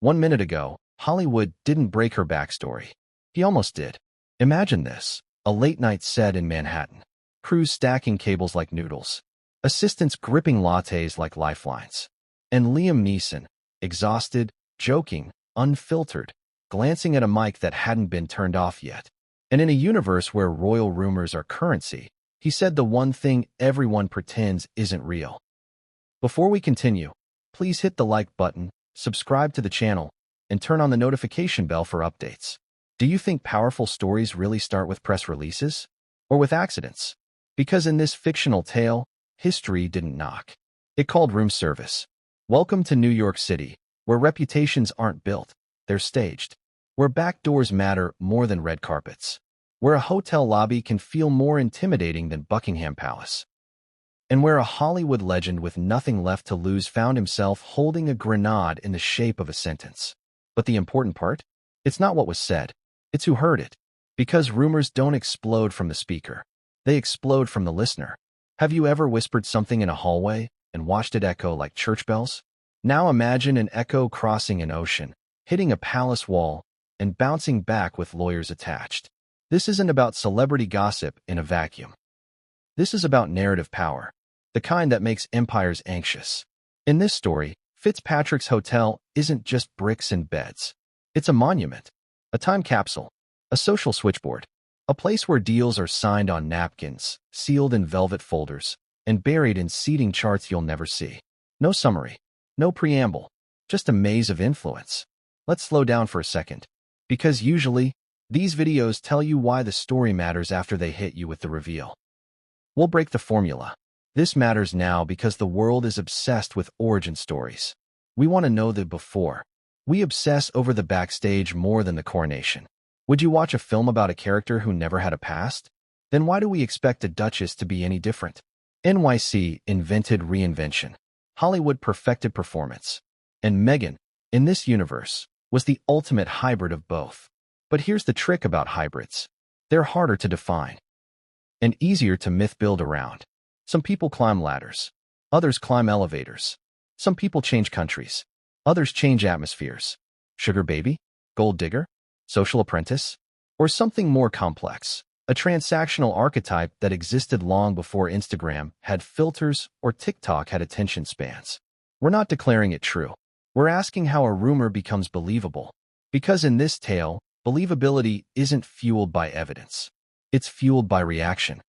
1 minute ago, Hollywood didn't break her backstory. He almost did. Imagine this. A late-night set in Manhattan. Crews stacking cables like noodles. Assistants gripping lattes like lifelines. And Liam Neeson, exhausted, joking, unfiltered, glancing at a mic that hadn't been turned off yet. And in a universe where royal rumors are currency, he said the one thing everyone pretends isn't real. Before we continue, please hit the like button, subscribe to the channel, and turn on the notification bell for updates. Do you think powerful stories really start with press releases? Or with accidents? Because in this fictional tale, history didn't knock. It called room service. Welcome to New York City, where reputations aren't built, they're staged. Where back doors matter more than red carpets. Where a hotel lobby can feel more intimidating than Buckingham Palace. And where a Hollywood legend with nothing left to lose found himself holding a grenade in the shape of a sentence. But the important part? It's not what was said. It's who heard it. Because rumors don't explode from the speaker. They explode from the listener. Have you ever whispered something in a hallway and watched it echo like church bells? Now imagine an echo crossing an ocean, hitting a palace wall, and bouncing back with lawyers attached. This isn't about celebrity gossip in a vacuum. This is about narrative power, the kind that makes empires anxious. In this story, Fitzpatrick's hotel isn't just bricks and beds. It's a monument, a time capsule, a social switchboard, a place where deals are signed on napkins, sealed in velvet folders, and buried in seating charts you'll never see. No summary, no preamble, just a maze of influence. Let's slow down for a second, because usually, these videos tell you why the story matters after they hit you with the reveal. We'll break the formula. This matters now because the world is obsessed with origin stories. We want to know the before. We obsess over the backstage more than the coronation. Would you watch a film about a character who never had a past? Then why do we expect a duchess to be any different? NYC invented reinvention. Hollywood perfected performance. And Meghan, in this universe, was the ultimate hybrid of both. But here's the trick about hybrids. They're harder to define and easier to myth build around. Some people climb ladders. Others climb elevators. Some people change countries. Others change atmospheres. Sugar baby? Gold digger? Social apprentice? Or something more complex. A transactional archetype that existed long before Instagram had filters or TikTok had attention spans. We're not declaring it true. We're asking how a rumor becomes believable. Because in this tale, believability isn't fueled by evidence. It's fueled by reaction.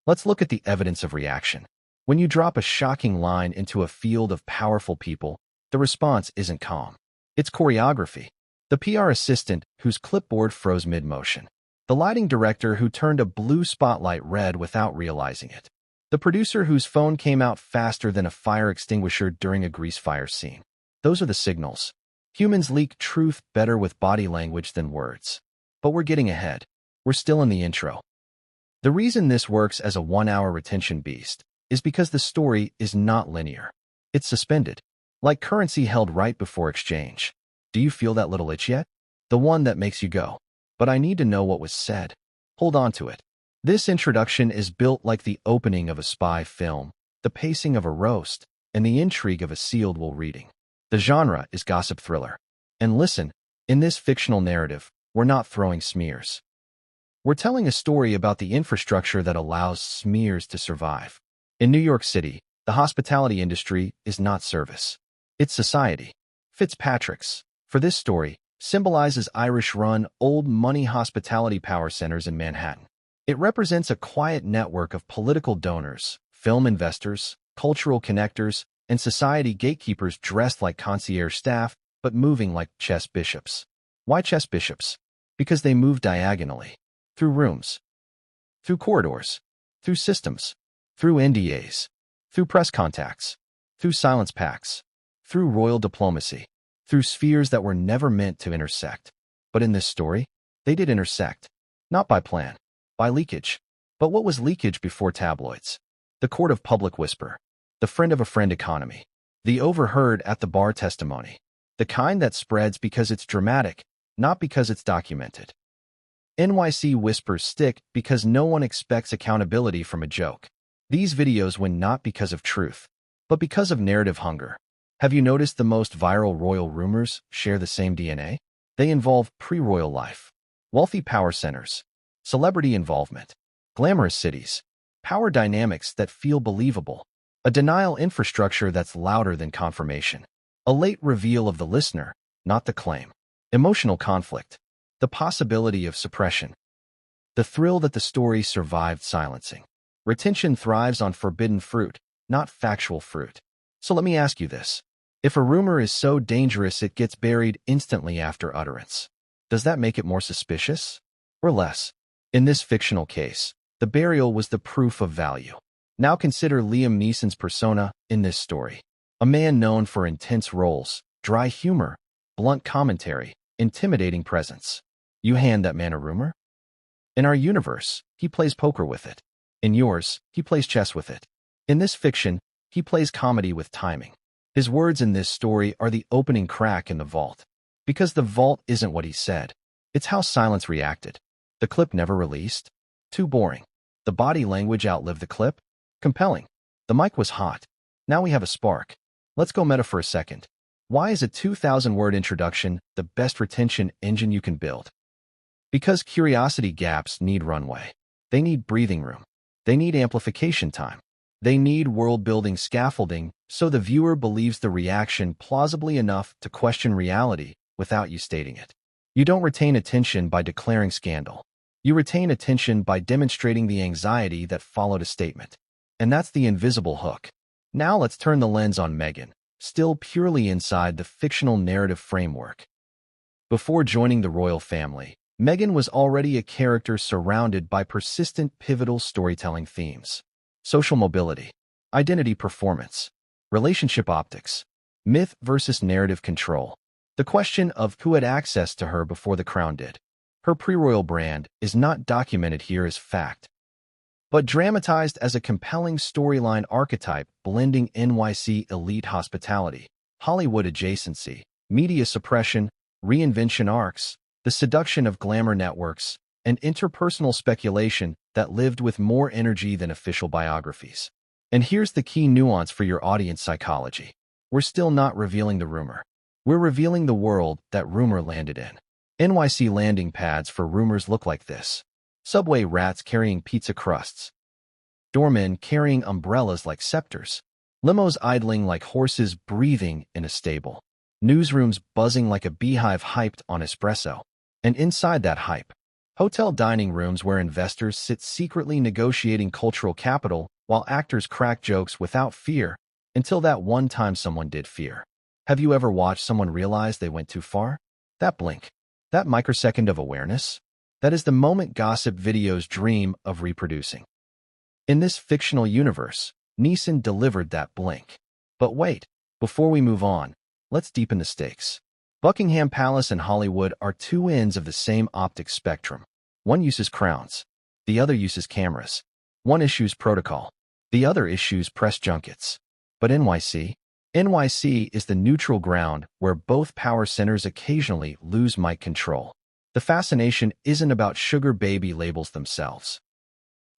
Let's look at the evidence of reaction. When you drop a shocking line into a field of powerful people, the response isn't calm. It's choreography. The PR assistant whose clipboard froze mid-motion. The lighting director who turned a blue spotlight red without realizing it. The producer whose phone came out faster than a fire extinguisher during a grease fire scene. Those are the signals. Humans leak truth better with body language than words. But we're getting ahead. We're still in the intro. The reason this works as a 1-hour retention beast is because the story is not linear. It's suspended, like currency held right before exchange. Do you feel that little itch yet? The one that makes you go, but I need to know what was said. Hold on to it. This introduction is built like the opening of a spy film, the pacing of a roast, and the intrigue of a sealed will reading. The genre is gossip thriller. And listen, in this fictional narrative, we're not throwing smears. We're telling a story about the infrastructure that allows smears to survive. In New York City, the hospitality industry is not service. It's society. Fitzpatrick's, for this story, symbolizes Irish-run, old-money hospitality power centers in Manhattan. It represents a quiet network of political donors, film investors, cultural connectors, and society gatekeepers dressed like concierge staff, but moving like chess bishops. Why chess bishops? Because they move diagonally. Through rooms. Through corridors. Through systems. Through NDAs. Through press contacts. Through silence pacts. Through royal diplomacy. Through spheres that were never meant to intersect. But in this story, they did intersect. Not by plan. By leakage. But what was leakage before tabloids? The court of public whisper. The friend of a friend economy. The overheard at the bar testimony. The kind that spreads because it's dramatic, not because it's documented. NYC whispers stick because no one expects accountability from a joke. These videos win not because of truth, but because of narrative hunger. Have you noticed the most viral royal rumors share the same DNA? They involve pre-royal life, wealthy power centers, celebrity involvement, glamorous cities, power dynamics that feel believable, a denial infrastructure that's louder than confirmation, a late reveal of the listener, not the claim, emotional conflict, the possibility of suppression, the thrill that the story survived silencing. Retention thrives on forbidden fruit, not factual fruit. So let me ask you this. If a rumor is so dangerous it gets buried instantly after utterance, does that make it more suspicious? Or less? In this fictional case, the burial was the proof of value. Now consider Liam Neeson's persona in this story. A man known for intense roles, dry humor, blunt commentary, intimidating presence. You hand that man a rumor? In our universe, he plays poker with it. In yours, he plays chess with it. In this fiction, he plays comedy with timing. His words in this story are the opening crack in the vault. Because the vault isn't what he said. It's how silence reacted. The clip never released. Too boring. The body language outlived the clip. Compelling. The mic was hot. Now we have a spark. Let's go meta for a second. Why is a 2,000-word introduction the best retention engine you can build? Because curiosity gaps need runway. They need breathing room. They need amplification time. They need world-building scaffolding so the viewer believes the reaction plausibly enough to question reality without you stating it. You don't retain attention by declaring scandal. You retain attention by demonstrating the anxiety that followed a statement. And that's the invisible hook. Now let's turn the lens on Meghan, still purely inside the fictional narrative framework. Before joining the royal family, Meghan was already a character surrounded by persistent pivotal storytelling themes. Social mobility, identity performance, relationship optics, myth versus narrative control. The question of who had access to her before the crown did. Her pre-royal brand is not documented here as fact, but dramatized as a compelling storyline archetype blending NYC elite hospitality, Hollywood adjacency, media suppression, reinvention arcs, the seduction of glamour networks, and interpersonal speculation that lived with more energy than official biographies. And here's the key nuance for your audience psychology. We're still not revealing the rumor. We're revealing the world that rumor landed in. NYC landing pads for rumors look like this. Subway rats carrying pizza crusts. Doormen carrying umbrellas like scepters. Limos idling like horses breathing in a stable. Newsrooms buzzing like a beehive hyped on espresso. And inside that hype, hotel dining rooms where investors sit secretly negotiating cultural capital while actors crack jokes without fear until that one time someone did fear. Have you ever watched someone realize they went too far? That blink, that microsecond of awareness, that is the moment gossip videos dream of reproducing. In this fictional universe, Neeson delivered that blink. But wait, before we move on, let's deepen the stakes. Buckingham Palace and Hollywood are two ends of the same optic spectrum. One uses crowns. The other uses cameras. One issues protocol. The other issues press junkets. But NYC is the neutral ground where both power centers occasionally lose mic control. The fascination isn't about sugar baby labels themselves.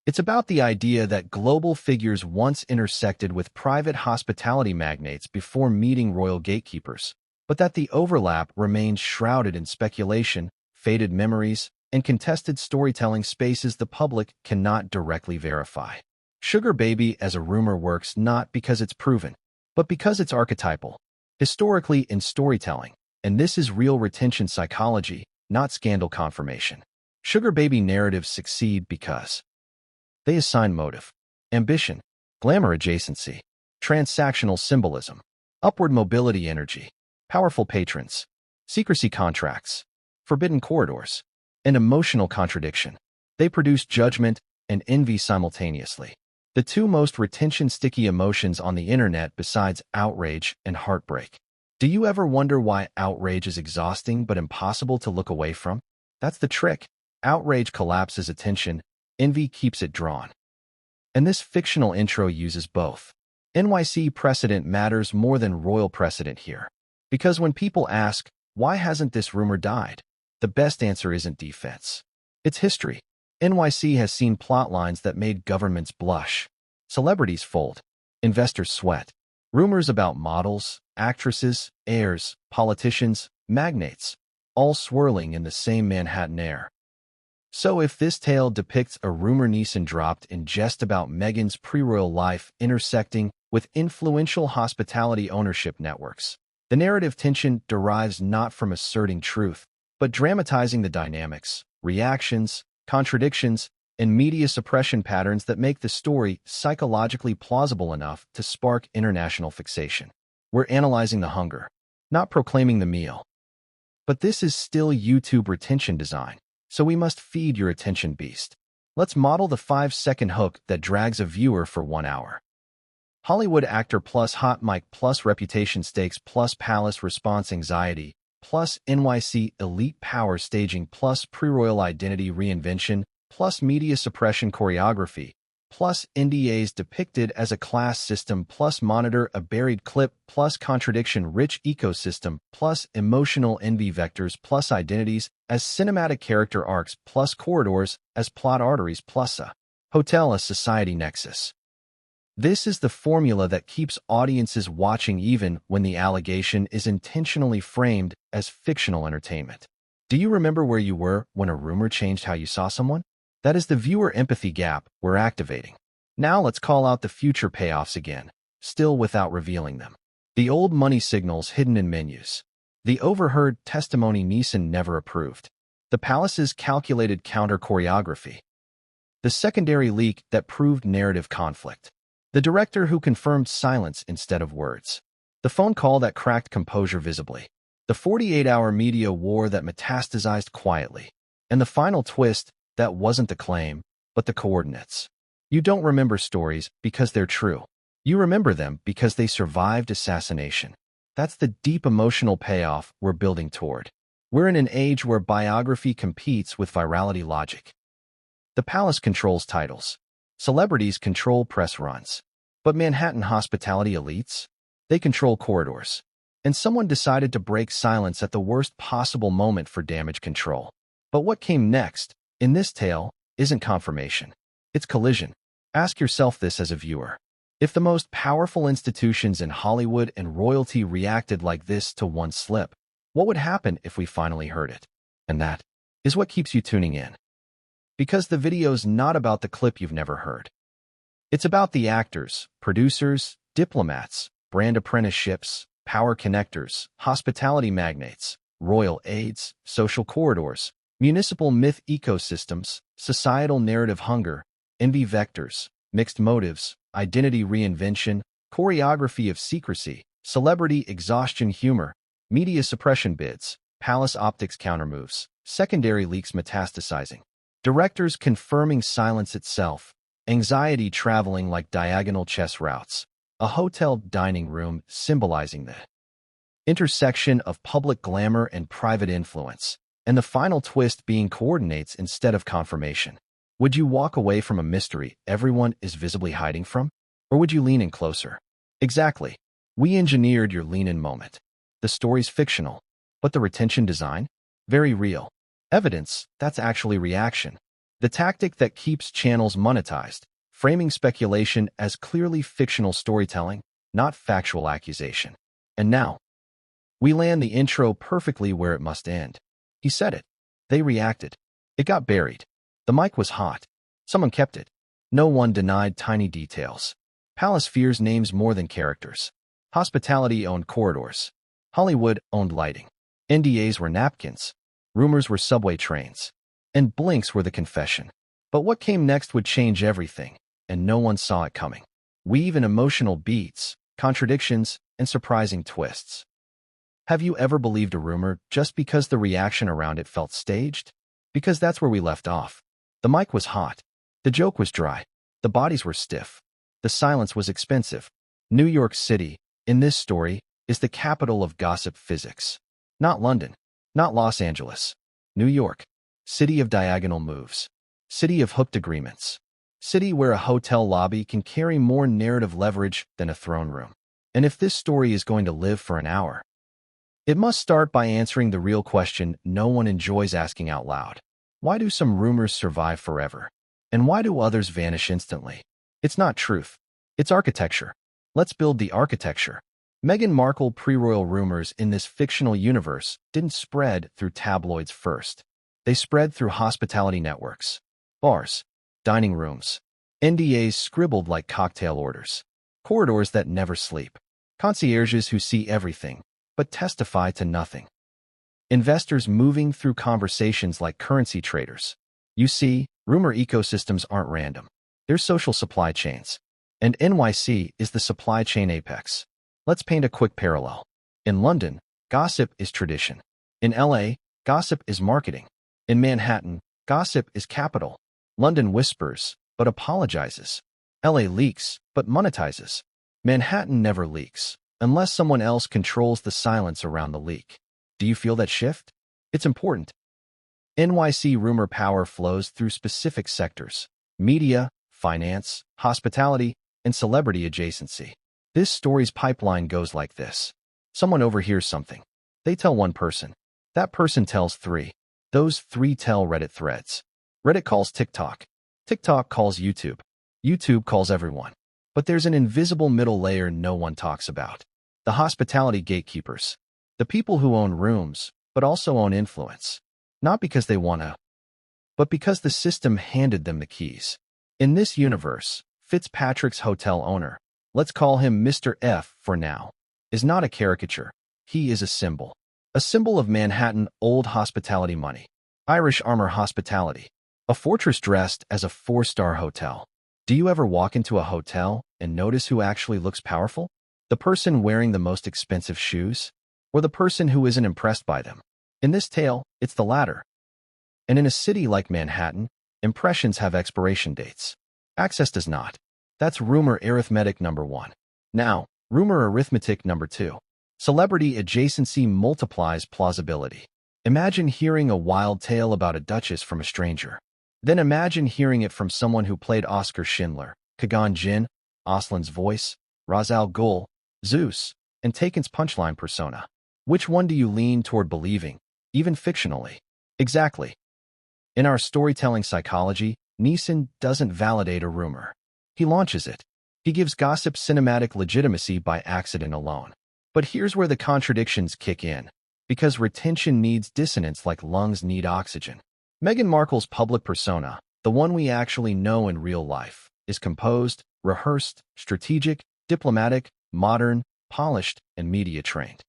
It's about the idea that global figures once intersected with private hospitality magnates before meeting royal gatekeepers, but that the overlap remains shrouded in speculation, faded memories, and contested storytelling spaces the public cannot directly verify. Sugar baby as a rumor works not because it's proven, but because it's archetypal, historically in storytelling, and this is real retention psychology, not scandal confirmation. Sugar baby narratives succeed because they assign motive, ambition, glamour adjacency, transactional symbolism, upward mobility energy, powerful patrons, secrecy contracts, forbidden corridors, and emotional contradiction. They produce judgment and envy simultaneously. The two most retention-sticky emotions on the internet besides outrage and heartbreak. Do you ever wonder why outrage is exhausting but impossible to look away from? That's the trick. Outrage collapses attention, envy keeps it drawn. And this fictional intro uses both. NYC precedent matters more than royal precedent here. Because when people ask, why hasn't this rumor died? The best answer isn't defense. It's history. NYC has seen plot lines that made governments blush. Celebrities fold. Investors sweat. Rumors about models, actresses, heirs, politicians, magnates, all swirling in the same Manhattan air. So if this tale depicts a rumor Neeson dropped in jest about Meghan's pre-royal life intersecting with influential hospitality ownership networks, the narrative tension derives not from asserting truth, but dramatizing the dynamics, reactions, contradictions, and media suppression patterns that make the story psychologically plausible enough to spark international fixation. We're analyzing the hunger, not proclaiming the meal. But this is still YouTube retention design, so we must feed your attention beast. Let's model the 5-second hook that drags a viewer for 1 hour. Hollywood actor plus hot mic plus reputation stakes plus palace response anxiety plus NYC elite power staging plus pre-royal identity reinvention plus media suppression choreography plus NDAs depicted as a class system plus monitor a buried clip plus contradiction-rich ecosystem plus emotional envy vectors plus identities as cinematic character arcs plus corridors as plot arteries plus a hotel as society nexus. This is the formula that keeps audiences watching even when the allegation is intentionally framed as fictional entertainment. Do you remember where you were when a rumor changed how you saw someone? That is the viewer empathy gap we're activating. Now let's call out the future payoffs again, still without revealing them. The old money signals hidden in menus. The overheard testimony Neeson never approved. The palace's calculated counter-choreography. The secondary leak that proved narrative conflict. The director who confirmed silence instead of words. The phone call that cracked composure visibly. The 48-hour media war that metastasized quietly. And the final twist that wasn't the claim, but the coordinates. You don't remember stories because they're true. You remember them because they survived assassination. That's the deep emotional payoff we're building toward. We're in an age where biography competes with virality logic. The palace controls titles. Celebrities control press runs. But Manhattan hospitality elites? They control corridors. And someone decided to break silence at the worst possible moment for damage control. But what came next, in this tale, isn't confirmation. It's collision. Ask yourself this as a viewer. If the most powerful institutions in Hollywood and royalty reacted like this to one slip, what would happen if we finally heard it? And that is what keeps you tuning in. Because the video's not about the clip you've never heard. It's about the actors, producers, diplomats, brand apprenticeships, power connectors, hospitality magnates, royal aides, social corridors, municipal myth ecosystems, societal narrative hunger, envy vectors, mixed motives, identity reinvention, choreography of secrecy, celebrity exhaustion humor, media suppression bids, palace optics countermoves, secondary leaks metastasizing, directors confirming silence itself, anxiety traveling like diagonal chess routes, a hotel dining room symbolizing the intersection of public glamour and private influence, and the final twist being coordinates instead of confirmation. Would you walk away from a mystery everyone is visibly hiding from? Or would you lean in closer? Exactly. We engineered your lean-in moment. The story's fictional, but the retention design? Very real. Evidence, that's actually reaction. The tactic that keeps channels monetized, framing speculation as clearly fictional storytelling, not factual accusation. And now, we land the intro perfectly where it must end. He said it. They reacted. It got buried. The mic was hot. Someone kept it. No one denied tiny details. Palace fears names more than characters. Hospitality owned corridors. Hollywood owned lighting. NDAs were napkins. Rumors were subway trains. And blinks were the confession. But what came next would change everything, and no one saw it coming. Weave in emotional beats, contradictions, and surprising twists. Have you ever believed a rumor just because the reaction around it felt staged? Because that's where we left off. The mic was hot. The joke was dry. The bodies were stiff. The silence was expensive. New York City, in this story, is the capital of gossip physics. Not London. Not Los Angeles. New York. City of diagonal moves. City of hooked agreements. City where a hotel lobby can carry more narrative leverage than a throne room. And if this story is going to live for an hour, it must start by answering the real question no one enjoys asking out loud. Why do some rumors survive forever? And why do others vanish instantly? It's not truth. It's architecture. Let's build the architecture. Meghan Markle pre-royal rumors in this fictional universe didn't spread through tabloids first. They spread through hospitality networks, bars, dining rooms, NDAs scribbled like cocktail orders, corridors that never sleep, concierges who see everything but testify to nothing, investors moving through conversations like currency traders. You see, rumor ecosystems aren't random. They're social supply chains. And NYC is the supply chain apex. Let's paint a quick parallel. In London, gossip is tradition. In LA, gossip is marketing. In Manhattan, gossip is capital. London whispers, but apologizes. LA leaks, but monetizes. Manhattan never leaks, unless someone else controls the silence around the leak. Do you feel that shift? It's important. NYC rumor power flows through specific sectors: media, finance, hospitality, and celebrity adjacency. This story's pipeline goes like this. Someone overhears something. They tell one person. That person tells three. Those three tell Reddit threads. Reddit calls TikTok. TikTok calls YouTube. YouTube calls everyone. But there's an invisible middle layer no one talks about. The hospitality gatekeepers. The people who own rooms, but also own influence. Not because they want to, but because the system handed them the keys. In this universe, Fitzpatrick's hotel owner, let's call him Mr. F for now, is not a caricature. He is a symbol. A symbol of Manhattan old hospitality money. Irish Armour hospitality. A fortress dressed as a 4-star hotel. Do you ever walk into a hotel and notice who actually looks powerful? The person wearing the most expensive shoes? Or the person who isn't impressed by them? In this tale, it's the latter. And in a city like Manhattan, impressions have expiration dates. Access does not. That's rumor arithmetic number 1. Now, rumor arithmetic number 2. Celebrity adjacency multiplies plausibility. Imagine hearing a wild tale about a duchess from a stranger. Then imagine hearing it from someone who played Oscar Schindler, Kagan Jin, Aslan's voice, Ra's al Ghul, Zeus, and Taken's punchline persona. Which one do you lean toward believing, even fictionally? Exactly. In our storytelling psychology, Neeson doesn't validate a rumor. He launches it. He gives gossip cinematic legitimacy by accident alone. But here's where the contradictions kick in. Because retention needs dissonance like lungs need oxygen. Meghan Markle's public persona, the one we actually know in real life, is composed, rehearsed, strategic, diplomatic, modern, polished, and media-trained.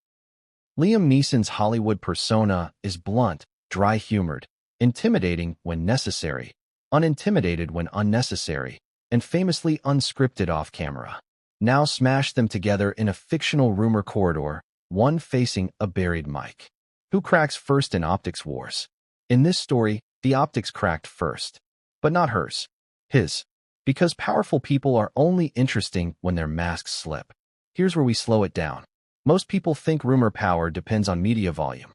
Liam Neeson's Hollywood persona is blunt, dry-humored, intimidating when necessary, unintimidated when unnecessary, and famously unscripted off-camera. Now smash them together in a fictional rumor corridor, one facing a buried mic. Who cracks first in optics wars? In this story, the optics cracked first. But not hers. His. Because powerful people are only interesting when their masks slip. Here's where we slow it down. Most people think rumor power depends on media volume.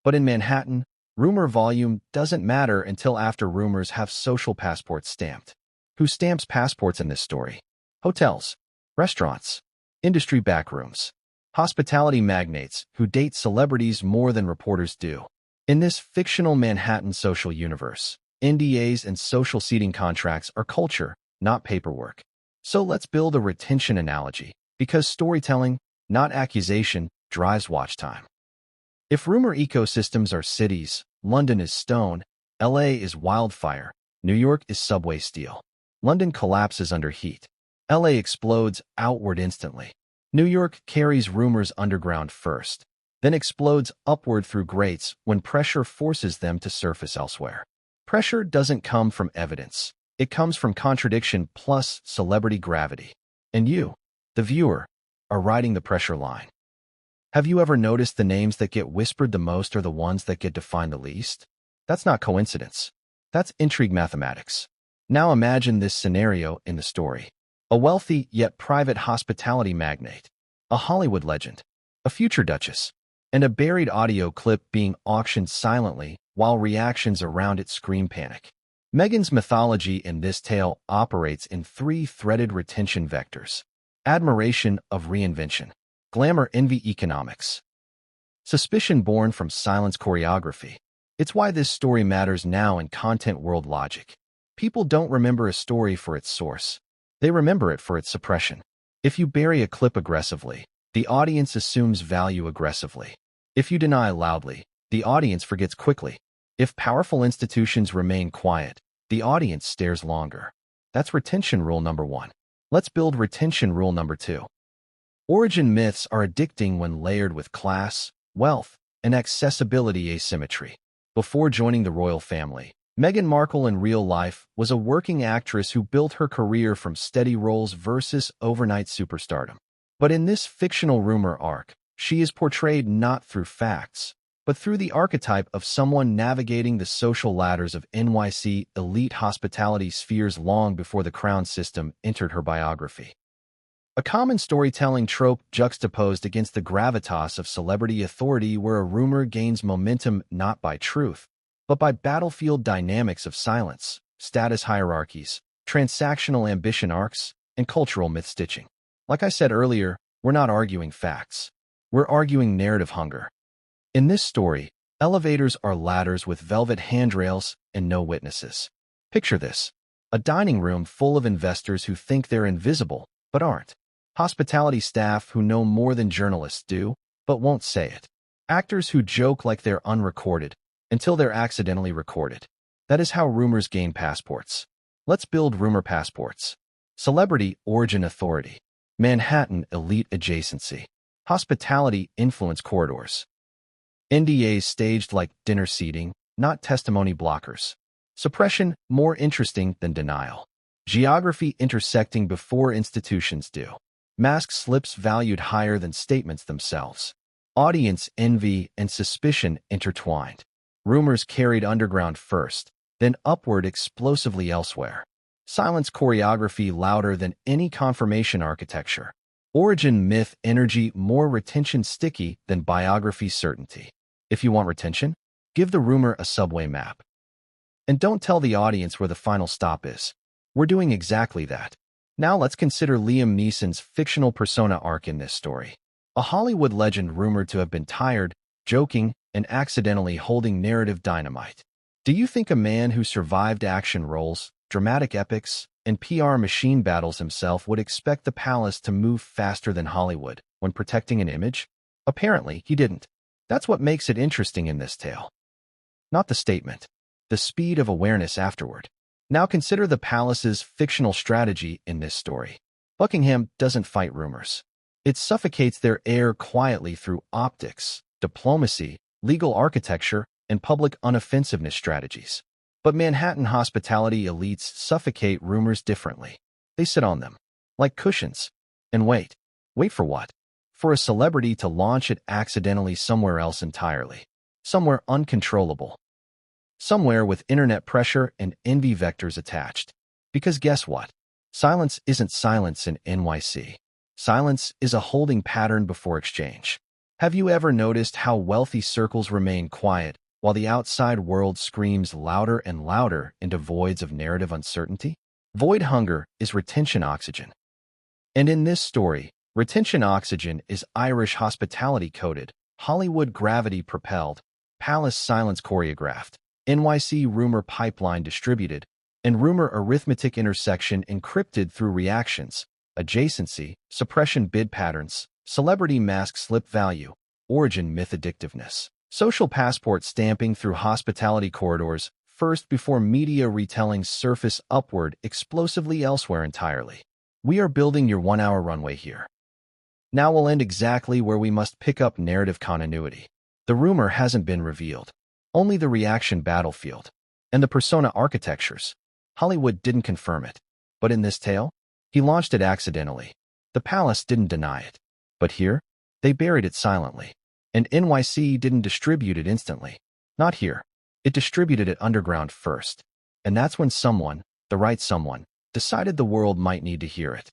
But in Manhattan, rumor volume doesn't matter until after rumors have social passports stamped. Who stamps passports in this story? Hotels, restaurants, industry backrooms, hospitality magnates who date celebrities more than reporters do. In this fictional Manhattan social universe, NDAs and social seating contracts are culture, not paperwork. So let's build a retention analogy, because storytelling, not accusation, drives watch time. If rumor ecosystems are cities, London is stone, LA is wildfire, New York is subway steel. London collapses under heat. LA explodes outward instantly. New York carries rumors underground first, then explodes upward through grates when pressure forces them to surface elsewhere. Pressure doesn't come from evidence. It comes from contradiction plus celebrity gravity. And you, the viewer, are riding the pressure line. Have you ever noticed the names that get whispered the most are the ones that get defined the least? That's not coincidence. That's intrigue mathematics. Now imagine this scenario in the story. A wealthy yet private hospitality magnate, a Hollywood legend, a future duchess, and a buried audio clip being auctioned silently while reactions around it scream panic. Meghan's mythology in this tale operates in 3 threaded retention vectors. Admiration of reinvention. Glamour envy economics. Suspicion born from silence choreography. It's why this story matters now in content world logic. People don't remember a story for its source. They remember it for its suppression. If you bury a clip aggressively, the audience assumes value aggressively. If you deny loudly, the audience forgets quickly. If powerful institutions remain quiet, the audience stares longer. That's retention rule number 1. Let's build retention rule number 2. Origin myths are addicting when layered with class, wealth, and accessibility asymmetry. Before joining the royal family, Meghan Markle in real life was a working actress who built her career from steady roles versus overnight superstardom. But in this fictional rumor arc, she is portrayed not through facts, but through the archetype of someone navigating the social ladders of NYC elite hospitality spheres long before the crown system entered her biography. A common storytelling trope juxtaposed against the gravitas of celebrity authority, where a rumor gains momentum not by truth, but by battlefield dynamics of silence, status hierarchies, transactional ambition arcs, and cultural myth stitching. Like I said earlier, we're not arguing facts. We're arguing narrative hunger. In this story, elevators are ladders with velvet handrails and no witnesses. Picture this: a dining room full of investors who think they're invisible, but aren't. Hospitality staff who know more than journalists do, but won't say it. Actors who joke like they're unrecorded until they're accidentally recorded. That is how rumors gain passports. Let's build rumor passports. Celebrity origin authority. Manhattan elite adjacency. Hospitality influence corridors. NDAs staged like dinner seating, not testimony blockers. Suppression more interesting than denial. Geography intersecting before institutions do. Mask slips valued higher than statements themselves. Audience envy and suspicion intertwined. Rumors carried underground first, then upward explosively elsewhere. Silence choreography louder than any confirmation architecture. Origin myth energy more retention sticky than biography certainty. If you want retention, give the rumor a subway map. And don't tell the audience where the final stop is. We're doing exactly that. Now let's consider Liam Neeson's fictional persona arc in this story. A Hollywood legend rumored to have been tired, joking, and accidentally holding narrative dynamite. Do you think a man who survived action roles, dramatic epics, and PR machine battles himself would expect the palace to move faster than Hollywood when protecting an image? Apparently, he didn't. That's what makes it interesting in this tale. Not the statement. The speed of awareness afterward. Now consider the palace's fictional strategy in this story. Buckingham doesn't fight rumors. It suffocates their heir quietly through optics, diplomacy, legal architecture, and public unoffensiveness strategies. But Manhattan hospitality elites suffocate rumors differently. They sit on them, like cushions, and wait. Wait for what? For a celebrity to launch it accidentally somewhere else entirely. Somewhere uncontrollable. Somewhere with internet pressure and envy vectors attached. Because guess what? Silence isn't silence in NYC. Silence is a holding pattern before exchange. Have you ever noticed how wealthy circles remain quiet while the outside world screams louder and louder into voids of narrative uncertainty? Void hunger is retention oxygen. And in this story, retention oxygen is Irish hospitality coded, Hollywood gravity propelled, palace silence choreographed, NYC rumor pipeline distributed, and rumor arithmetic intersection encrypted through reactions, adjacency, suppression bid patterns, celebrity mask slip value, origin myth addictiveness, social passport stamping through hospitality corridors, first before media retellings surface upward explosively elsewhere entirely. We are building your 1-hour runway here. Now we'll end exactly where we must pick up narrative continuity. The rumor hasn't been revealed. Only the reaction battlefield. And the persona architectures. Hollywood didn't confirm it. But in this tale, he launched it accidentally. The palace didn't deny it. But here, they buried it silently. And NYC didn't distribute it instantly. Not here. It distributed it underground first. And that's when someone, the right someone, decided the world might need to hear it.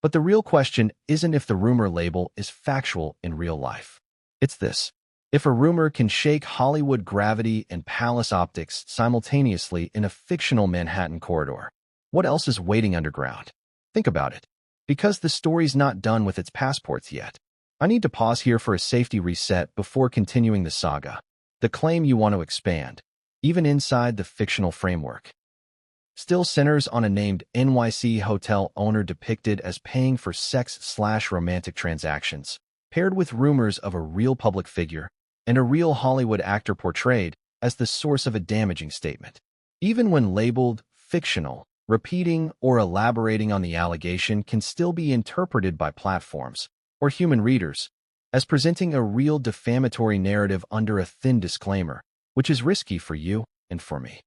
But the real question isn't if the rumor label is factual in real life. It's this. If a rumor can shake Hollywood gravity and palace optics simultaneously in a fictional Manhattan corridor, what else is waiting underground? Think about it. Because the story's not done with its passports yet. I need to pause here for a safety reset before continuing the saga. The claim you want to expand, even inside the fictional framework. still centers on a named NYC hotel owner depicted as paying for sex/romantic transactions, paired with rumors of a real public figure and a real Hollywood actor portrayed as the source of a damaging statement. Even when labeled fictional, repeating or elaborating on the allegation can still be interpreted by platforms or human readers as presenting a real defamatory narrative under a thin disclaimer, which is risky for you and for me.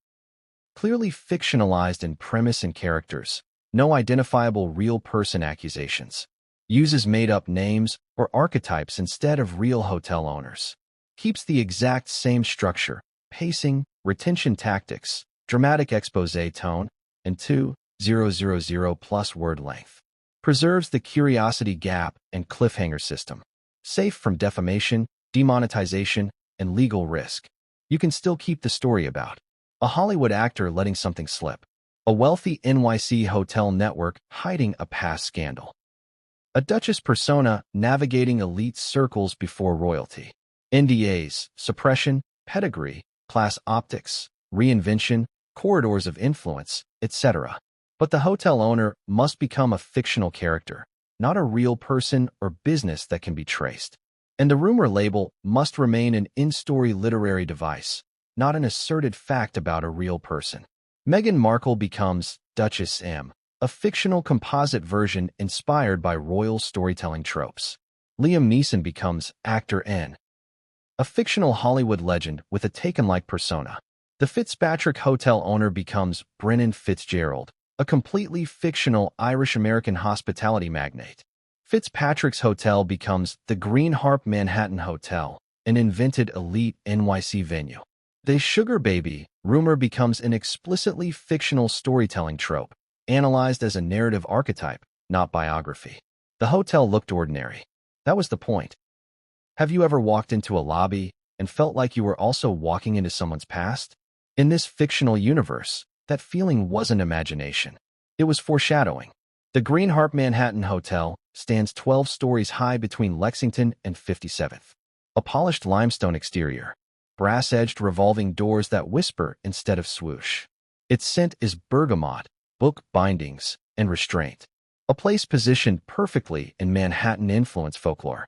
Clearly fictionalized in premise and characters, no identifiable real person accusations. Uses made-up names or archetypes instead of real hotel owners. Keeps the exact same structure, pacing, retention tactics, dramatic exposé tone, and 2,000+ word length. Preserves the curiosity gap and cliffhanger system. Safe from defamation, demonetization, and legal risk. You can still keep the story about a Hollywood actor letting something slip, a wealthy NYC hotel network hiding a past scandal, a Duchess persona navigating elite circles before royalty, NDAs, suppression, pedigree, class optics, reinvention, corridors of influence, etc. But the hotel owner must become a fictional character, not a real person or business that can be traced. And the rumor label must remain an in-story literary device, not an asserted fact about a real person. Meghan Markle becomes Duchess M, a fictional composite version inspired by royal storytelling tropes. Liam Neeson becomes actor N, a fictional Hollywood legend with a Taken-like persona. The Fitzpatrick hotel owner becomes Brennan Fitzgerald, a completely fictional Irish-American hospitality magnate. Fitzpatrick's hotel becomes the Green Harp Manhattan Hotel, an invented elite NYC venue. The Sugar Baby rumor becomes an explicitly fictional storytelling trope, analyzed as a narrative archetype, not biography. The hotel looked ordinary. That was the point. Have you ever walked into a lobby and felt like you were also walking into someone's past? In this fictional universe, that feeling wasn't imagination. It was foreshadowing. The Green Harp Manhattan Hotel stands 12 stories high between Lexington and 57th. A polished limestone exterior, brass-edged revolving doors that whisper instead of swoosh. Its scent is bergamot, book bindings, and restraint. A place positioned perfectly in Manhattan influence folklore.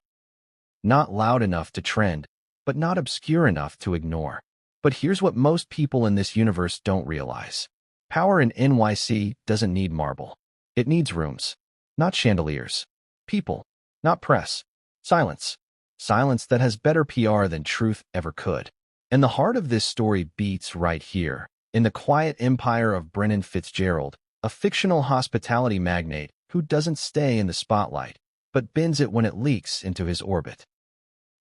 Not loud enough to trend, but not obscure enough to ignore. But here's what most people in this universe don't realize. Power in NYC doesn't need marble. It needs rooms, not chandeliers. People, not press. Silence. Silence that has better PR than truth ever could. And the heart of this story beats right here, in the quiet empire of Brennan Fitzgerald, a fictional hospitality magnate who doesn't stay in the spotlight, but bends it when it leaks into his orbit.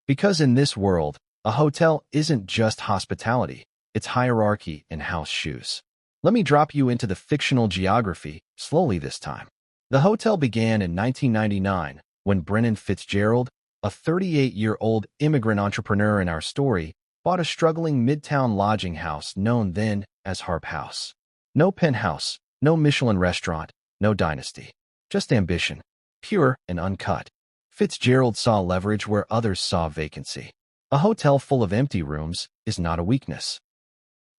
Because in this world, a hotel isn't just hospitality, it's hierarchy and house shoes. Let me drop you into the fictional geography, slowly this time. The hotel began in 1999, when Brennan Fitzgerald, a 38-year-old immigrant entrepreneur in our story, bought a struggling midtown lodging house known then as Harp House. No penthouse, no Michelin restaurant, no dynasty. Just ambition, pure and uncut. Fitzgerald saw leverage where others saw vacancy. A hotel full of empty rooms is not a weakness.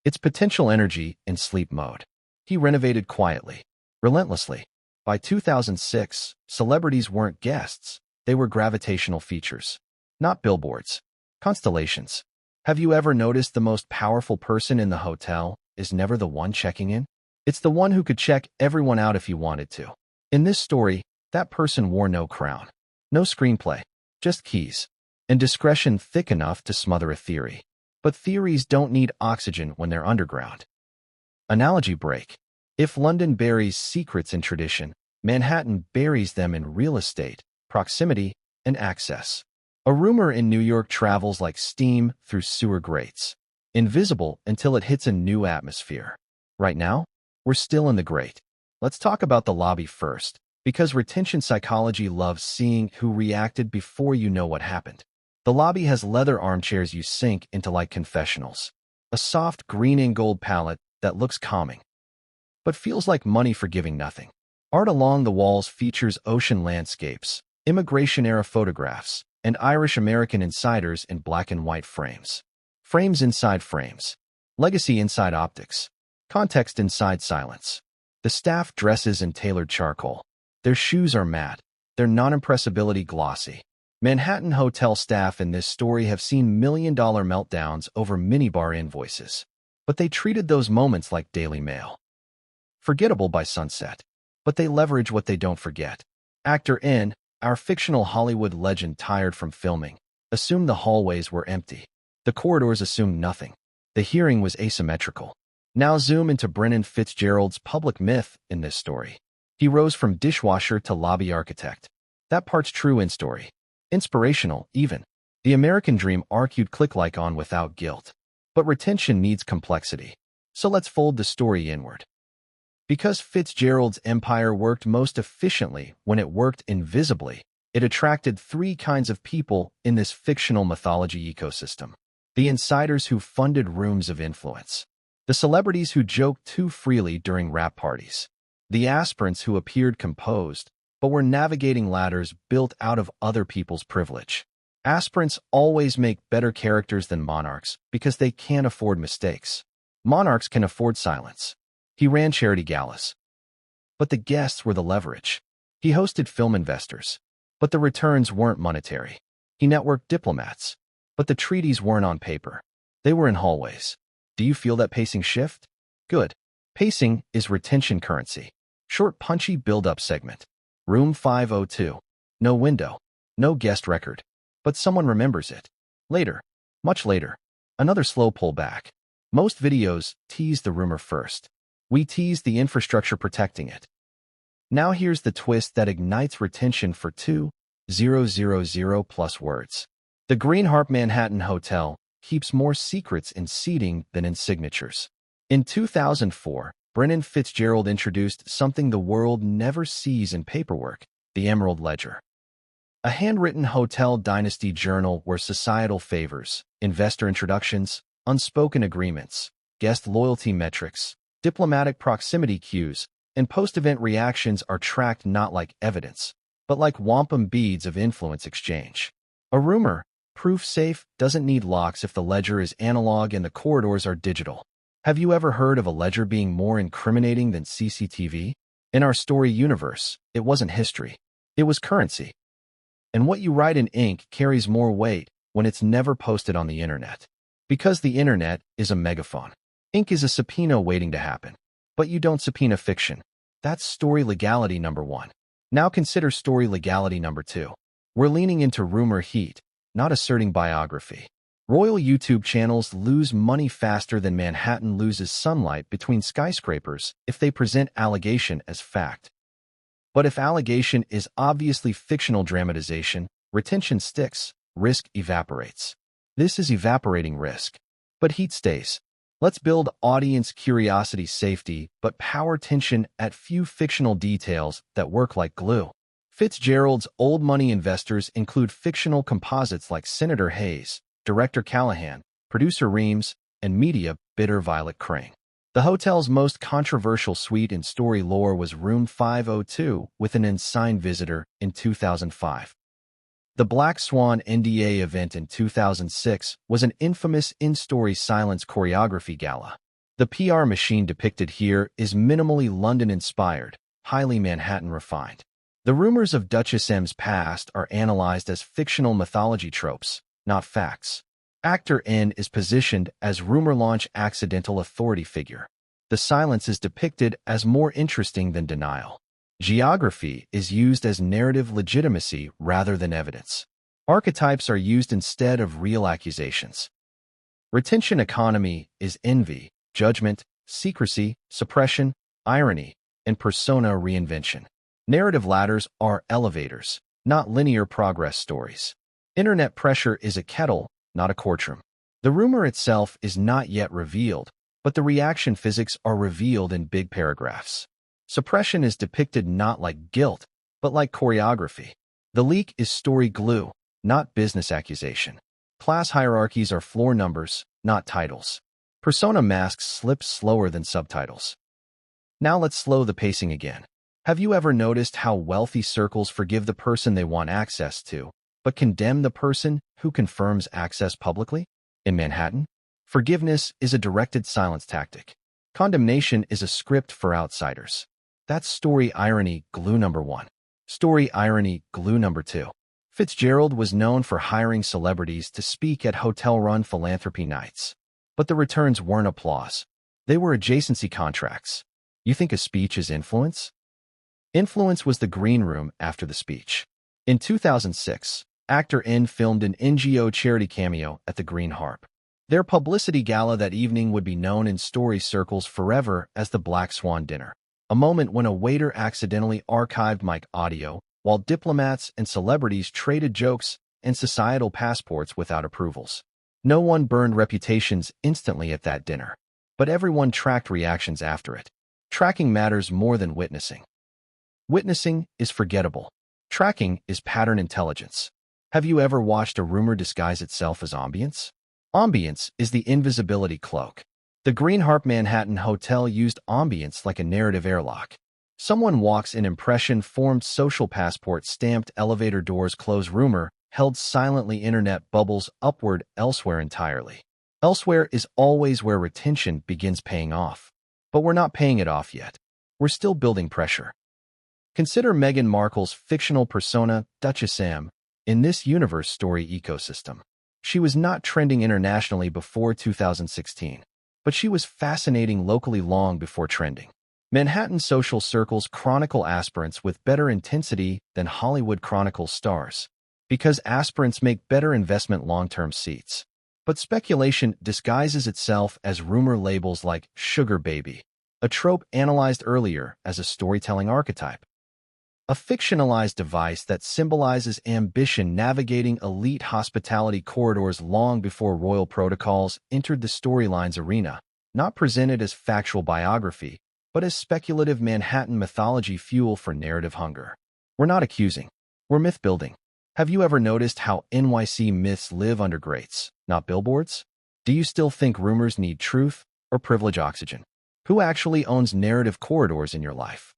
It's potential energy in sleep mode. He renovated quietly, relentlessly. By 2006, celebrities weren't guests. They were gravitational features. Not billboards. Constellations. Have you ever noticed the most powerful person in the hotel is never the one checking in? It's the one who could check everyone out if he wanted to. In this story, that person wore no crown. No screenplay. Just keys. And discretion thick enough to smother a theory. But theories don't need oxygen when they're underground. Analogy break. If London buries secrets in tradition, Manhattan buries them in real estate, proximity, and access. A rumor in New York travels like steam through sewer grates, invisible until it hits a new atmosphere. Right now, we're still in the grate. Let's talk about the lobby first, because retention psychology loves seeing who reacted before you know what happened. The lobby has leather armchairs you sink into like confessionals. A soft green and gold palette that looks calming, but feels like money for giving nothing. Art along the walls features ocean landscapes, immigration-era photographs, and Irish-American insiders in black and white frames. Frames inside frames. Legacy inside optics. Context inside silence. The staff dresses in tailored charcoal. Their shoes are matte. Their non-impressibility glossy. Manhattan hotel staff in this story have seen million-dollar meltdowns over minibar invoices. But they treated those moments like Daily Mail. Forgettable by sunset. But they leverage what they don't forget. Actor N, our fictional Hollywood legend tired from filming, assumed the hallways were empty. The corridors assumed nothing. The hearing was asymmetrical. Now zoom into Brennan Fitzgerald's public myth in this story. He rose from dishwasher to lobby architect. That part's true in story. Inspirational, even. The American dream argued click-like on without guilt. But retention needs complexity. So let's fold the story inward. Because Fitzgerald's empire worked most efficiently when it worked invisibly, it attracted three kinds of people in this fictional mythology ecosystem. The insiders who funded rooms of influence. The celebrities who joked too freely during rap parties. The aspirants who appeared composed, but were navigating ladders built out of other people's privilege. Aspirants always make better characters than monarchs because they can't afford mistakes. Monarchs can afford silence. He ran charity galas. But the guests were the leverage. He hosted film investors. But the returns weren't monetary. He networked diplomats. But the treaties weren't on paper. They were in hallways. Do you feel that pacing shift? Good. Pacing is retention currency. Short, punchy build-up segment. Room 502. No window. No guest record. But someone remembers it. Later. Much later. Another slow pullback. Most videos tease the rumor first. We tease the infrastructure protecting it. Now here's the twist that ignites retention for 2,000 plus words. The Green Harp Manhattan Hotel keeps more secrets in seating than in signatures. In 2004, Brennan Fitzgerald introduced something the world never sees in paperwork, the Emerald Ledger. A handwritten hotel dynasty journal where societal favors, investor introductions, unspoken agreements, guest loyalty metrics, diplomatic proximity cues, and post-event reactions are tracked not like evidence, but like wampum beads of influence exchange. A rumor, proof safe, doesn't need locks if the ledger is analog and the corridors are digital. Have you ever heard of a ledger being more incriminating than CCTV? In our story universe, it wasn't history. It was currency. And what you write in ink carries more weight when it's never posted on the internet. Because the internet is a megaphone. Ink is a subpoena waiting to happen. But you don't subpoena fiction. That's story legality number 1. Now consider story legality number 2. We're leaning into rumor heat, not asserting biography. Royal YouTube channels lose money faster than Manhattan loses sunlight between skyscrapers if they present allegation as fact. But if allegation is obviously fictional dramatization, retention sticks, risk evaporates. This is evaporating risk. But heat stays. Let's build audience curiosity safety, but power tension at few fictional details that work like glue. Fitzgerald's old money investors include fictional composites like Senator Hayes, Director Callahan, Producer Reams, and media bidder Violet Crane. The hotel's most controversial suite in story lore was Room 502 with an unsigned visitor in 2005. The Black Swan NDA event in 2006 was an infamous in-story silence choreography gala. The PR machine depicted here is minimally London-inspired, highly Manhattan refined. The rumors of Duchess M's past are analyzed as fictional mythology tropes, not facts. Actor N is positioned as rumor launch accidental authority figure. The silence is depicted as more interesting than denial. Geography is used as narrative legitimacy rather than evidence. Archetypes are used instead of real accusations. Retention economy is envy, judgment, secrecy, suppression, irony, and persona reinvention. Narrative ladders are elevators, not linear progress stories. Internet pressure is a kettle, not a courtroom. The rumor itself is not yet revealed, but the reaction physics are revealed in big paragraphs. Suppression is depicted not like guilt, but like choreography. The leak is story glue, not business accusation. Class hierarchies are floor numbers, not titles. Persona masks slip slower than subtitles. Now let's slow the pacing again. Have you ever noticed how wealthy circles forgive the person they want access to, but condemn the person who confirms access publicly? In Manhattan, forgiveness is a directed silence tactic. Condemnation is a script for outsiders. That's story irony glue number 1. Story irony glue number 2. Fitzgerald was known for hiring celebrities to speak at hotel-run philanthropy nights. But the returns weren't applause. They were adjacency contracts. You think a speech is influence? Influence was the green room after the speech. In 2006, actor N filmed an NGO charity cameo at the Green Harp. Their publicity gala that evening would be known in story circles forever as the Black Swan Dinner, a moment when a waiter accidentally archived mic audio while diplomats and celebrities traded jokes and societal passports without approvals. No one burned reputations instantly at that dinner, but everyone tracked reactions after it. Tracking matters more than witnessing. Witnessing is forgettable. Tracking is pattern intelligence. Have you ever watched a rumor disguise itself as ambience? Ambience is the invisibility cloak. The Green Harp Manhattan Hotel used ambience like a narrative airlock. Someone walks in, impression formed, social passport stamped, elevator doors close, rumor held silently, internet bubbles upward, elsewhere entirely. Elsewhere is always where retention begins paying off. But we're not paying it off yet. We're still building pressure. Consider Meghan Markle's fictional persona, Duchess M, in this universe story ecosystem. She was not trending internationally before 2016, but she was fascinating locally long before trending. Manhattan social circles chronicle aspirants with better intensity than Hollywood chronicles stars, because aspirants make better investment long-term seats. But speculation disguises itself as rumor, labels like sugar baby, a trope analyzed earlier as a storytelling archetype. A fictionalized device that symbolizes ambition navigating elite hospitality corridors long before royal protocols entered the storyline's arena, not presented as factual biography, but as speculative Manhattan mythology, fuel for narrative hunger. We're not accusing. We're myth-building. Have you ever noticed how NYC myths live under grates, not billboards? Do you still think rumors need truth or privilege oxygen? Who actually owns narrative corridors in your life?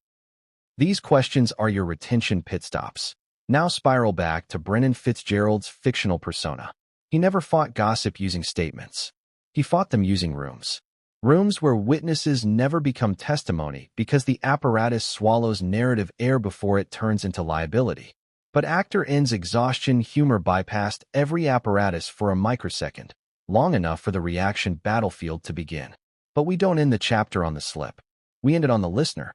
These questions are your retention pit stops. Now spiral back to Brennan Fitzgerald's fictional persona. He never fought gossip using statements. He fought them using rooms. Rooms where witnesses never become testimony because the apparatus swallows narrative air before it turns into liability. But actor N's exhaustion humor bypassed every apparatus for a microsecond, long enough for the reaction battlefield to begin. But we don't end the chapter on the slip. We end it on the listener.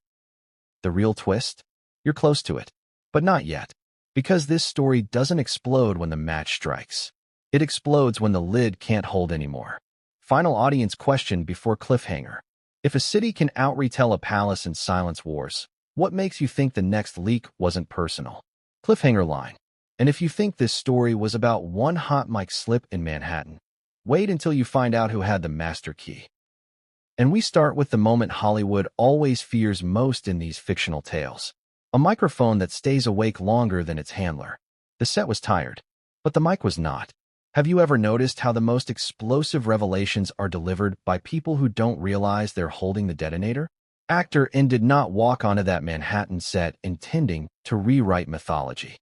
The real twist? You're close to it, but not yet. Because this story doesn't explode when the match strikes. It explodes when the lid can't hold anymore. Final audience question before cliffhanger. If a city can out-retell a palace and silence wars, what makes you think the next leak wasn't personal? Cliffhanger line. And if you think this story was about one hot mic slip in Manhattan, wait until you find out who had the master key. And we start with the moment Hollywood always fears most in these fictional tales. A microphone that stays awake longer than its handler. The set was tired, but the mic was not. Have you ever noticed how the most explosive revelations are delivered by people who don't realize they're holding the detonator? Actor N did not walk onto that Manhattan set intending to rewrite mythology.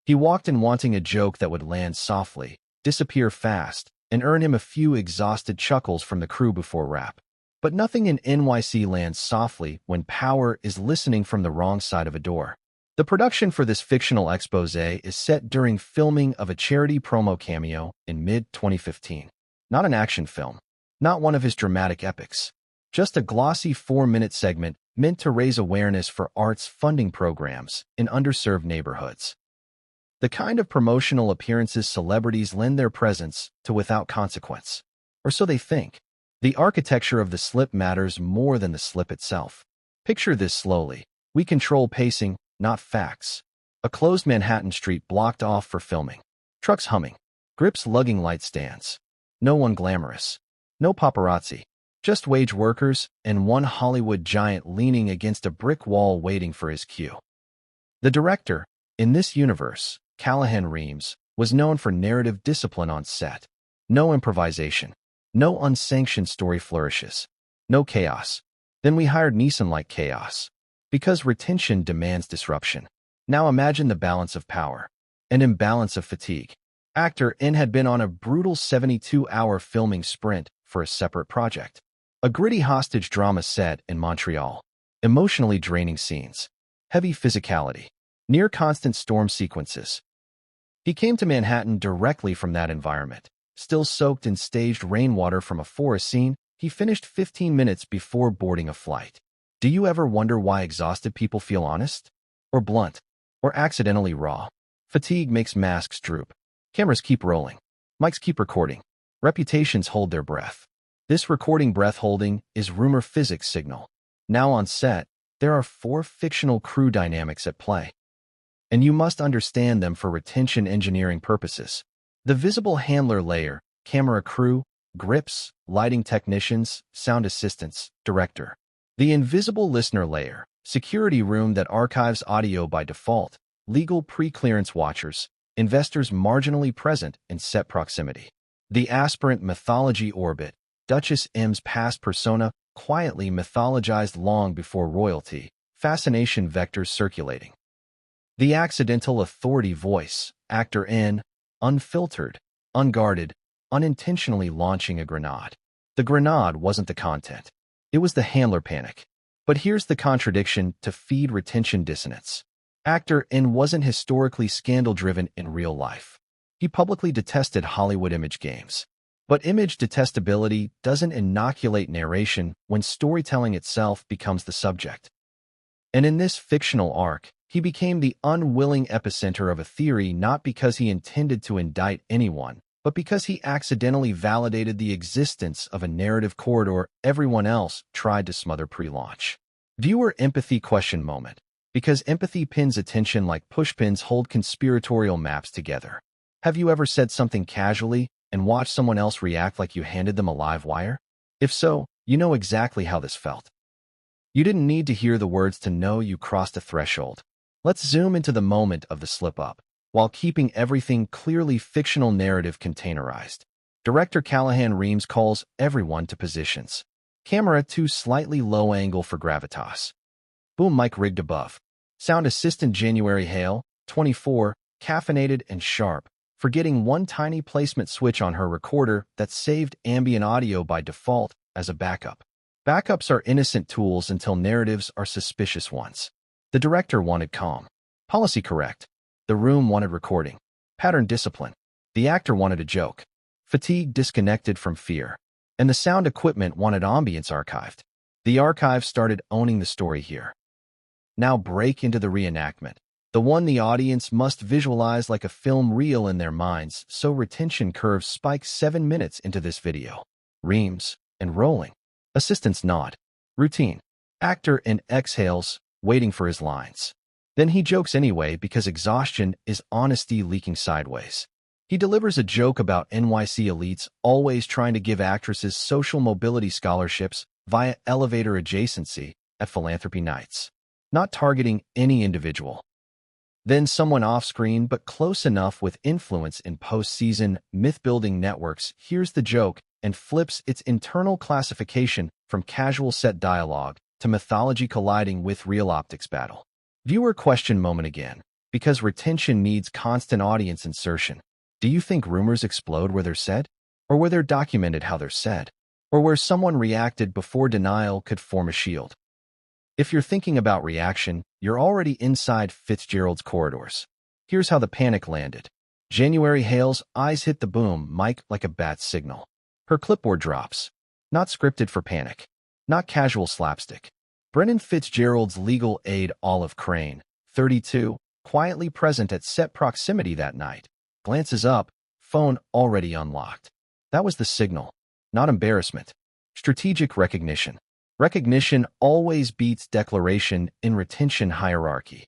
He walked in wanting a joke that would land softly, disappear fast, and earn him a few exhausted chuckles from the crew before wrap. But nothing in NYC lands softly when power is listening from the wrong side of a door. The production for this fictional expose is set during filming of a charity promo cameo in mid-2015. Not an action film, not one of his dramatic epics, just a glossy 4-minute segment meant to raise awareness for arts funding programs in underserved neighborhoods. The kind of promotional appearances celebrities lend their presence to without consequence. Or so they think. The architecture of the slip matters more than the slip itself. Picture this slowly. We control pacing, not facts. A closed Manhattan street blocked off for filming. Trucks humming. Grips lugging light stands. No one glamorous. No paparazzi. Just wage workers and one Hollywood giant leaning against a brick wall waiting for his cue. The director, in this universe, Callahan Reams, was known for narrative discipline on set. No improvisation. No unsanctioned story flourishes. No chaos. Then we hired Neeson like chaos. Because retention demands disruption. Now imagine the balance of power. An imbalance of fatigue. Actor N had been on a brutal 72-hour filming sprint for a separate project. A gritty hostage drama set in Montreal. Emotionally draining scenes. Heavy physicality. Near constant storm sequences. He came to Manhattan directly from that environment. Still soaked in staged rainwater from a forest scene, he finished 15 minutes before boarding a flight. Do you ever wonder why exhausted people feel honest? Or blunt? Or accidentally raw? Fatigue makes masks droop. Cameras keep rolling. Mics keep recording. Reputations hold their breath. This recording breath holding is rumor physics signal. Now on set, there are 4 fictional crew dynamics at play. And you must understand them for retention engineering purposes. The visible handler layer, camera crew, grips, lighting technicians, sound assistants, director. The invisible listener layer, security room that archives audio by default, legal pre-clearance watchers, investors marginally present in set proximity. The aspirant mythology orbit, Duchess M's past persona, quietly mythologized long before royalty, fascination vectors circulating. The accidental authority voice, actor N, unfiltered, unguarded, unintentionally launching a grenade. The grenade wasn't the content. It was the handler panic. But here's the contradiction to feed retention dissonance. Actor N wasn't historically scandal-driven in real life. He publicly detested Hollywood image games. But image detestability doesn't inoculate narration when storytelling itself becomes the subject. And in this fictional arc, he became the unwilling epicenter of a theory not because he intended to indict anyone, but because he accidentally validated the existence of a narrative corridor everyone else tried to smother pre-launch. Viewer empathy question moment. Because empathy pins attention like pushpins hold conspiratorial maps together. Have you ever said something casually and watched someone else react like you handed them a live wire? If so, you know exactly how this felt. You didn't need to hear the words to know you crossed a threshold. Let's zoom into the moment of the slip-up, while keeping everything clearly fictional narrative containerized. Director Callahan Reams calls everyone to positions. Camera to slightly low angle for gravitas. Boom mic rigged above. Sound assistant January Hale, 24, caffeinated and sharp, forgetting one tiny placement switch on her recorder that saved ambient audio by default as a backup. Backups are innocent tools until narratives are suspicious ones. The director wanted calm. Policy correct. The room wanted recording. Pattern discipline. The actor wanted a joke. Fatigue disconnected from fear. And the sound equipment wanted ambience archived. The archive started owning the story here. Now break into the reenactment. The one the audience must visualize like a film reel in their minds, so retention curves spike 7 minutes into this video. Reams and rolling. Assistants nod. Routine. Actor and exhales, waiting for his lines. Then he jokes anyway because exhaustion is honesty leaking sideways. He delivers a joke about NYC elites always trying to give actresses social mobility scholarships via elevator adjacency at philanthropy nights, not targeting any individual. Then someone off-screen but close enough with influence in post-season myth-building networks hears the joke and flips its internal classification from casual set dialogue to mythology colliding with real optics battle. Viewer question moment again, because retention needs constant audience insertion. Do you think rumors explode where they're said? Or where they're documented how they're said? Or where someone reacted before denial could form a shield? If you're thinking about reaction, you're already inside Fitzgerald's corridors. Here's how the panic landed. January Hale's eyes hit the boom mic like a bat signal. Her clipboard drops. Not scripted for panic. Not casual slapstick. Brennan Fitzgerald's legal aide Olive Crane, 32, quietly present at set proximity that night, glances up, phone already unlocked. That was the signal, not embarrassment. Strategic recognition. Recognition always beats declaration in retention hierarchy.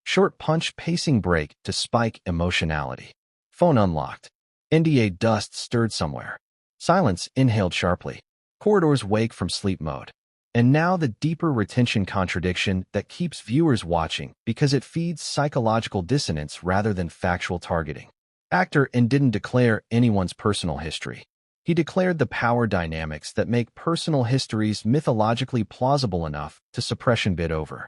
Short punch pacing break to spike emotionality. Phone unlocked. NDA dust stirred somewhere. Silence inhaled sharply. Corridors wake from sleep mode. And now the deeper retention contradiction that keeps viewers watching because it feeds psychological dissonance rather than factual targeting. Actor N didn't declare anyone's personal history. He declared the power dynamics that make personal histories mythologically plausible enough to suppression bid over.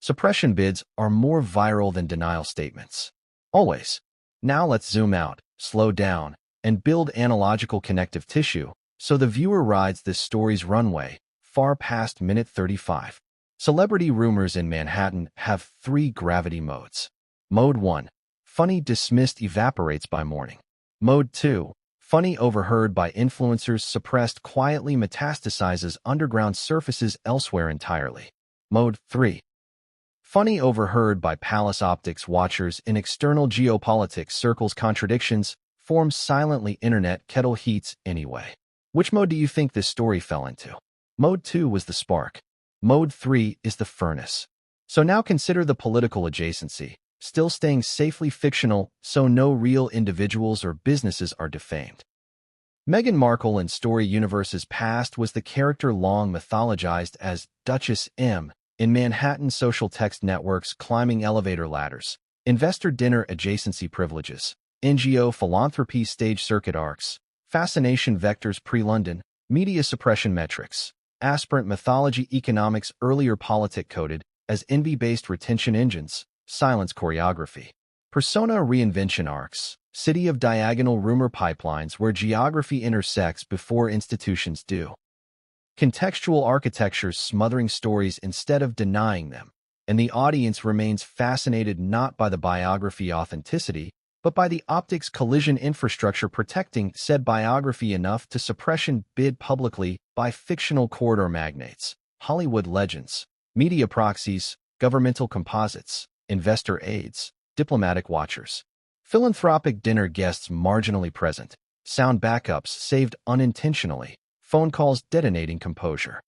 Suppression bids are more viral than denial statements. Always. Now let's zoom out, slow down, and build analogical connective tissue So the viewer rides this story's runway, far past minute 35. Celebrity rumors in Manhattan have 3 gravity modes. Mode 1. Funny dismissed evaporates by morning. Mode 2. Funny overheard by influencers suppressed quietly metastasizes underground surfaces elsewhere entirely. Mode 3. Funny overheard by palace optics watchers in external geopolitics circles contradictions, forms silently internet kettle heats anyway. Which mode do you think this story fell into? Mode 2 was the spark. Mode 3 is the furnace. So now consider the political adjacency, still staying safely fictional so no real individuals or businesses are defamed. Meghan Markle in Story Universe's past was the character long mythologized as Duchess M in Manhattan social text networks climbing elevator ladders, investor dinner adjacency privileges, NGO philanthropy stage circuit arcs, fascination vectors pre-London, media suppression metrics, aspirant mythology economics earlier politic-coded as envy-based retention engines, silence choreography, persona reinvention arcs, city of diagonal rumor pipelines where geography intersects before institutions do. Contextual architectures smothering stories instead of denying them, and the audience remains fascinated not by the biography authenticity, but by the optics collision infrastructure protecting said biography enough to suppression bid publicly by fictional corridor magnates, Hollywood legends, media proxies, governmental composites, investor aides, diplomatic watchers, philanthropic dinner guests marginally present, sound backups saved unintentionally, phone calls detonating composure.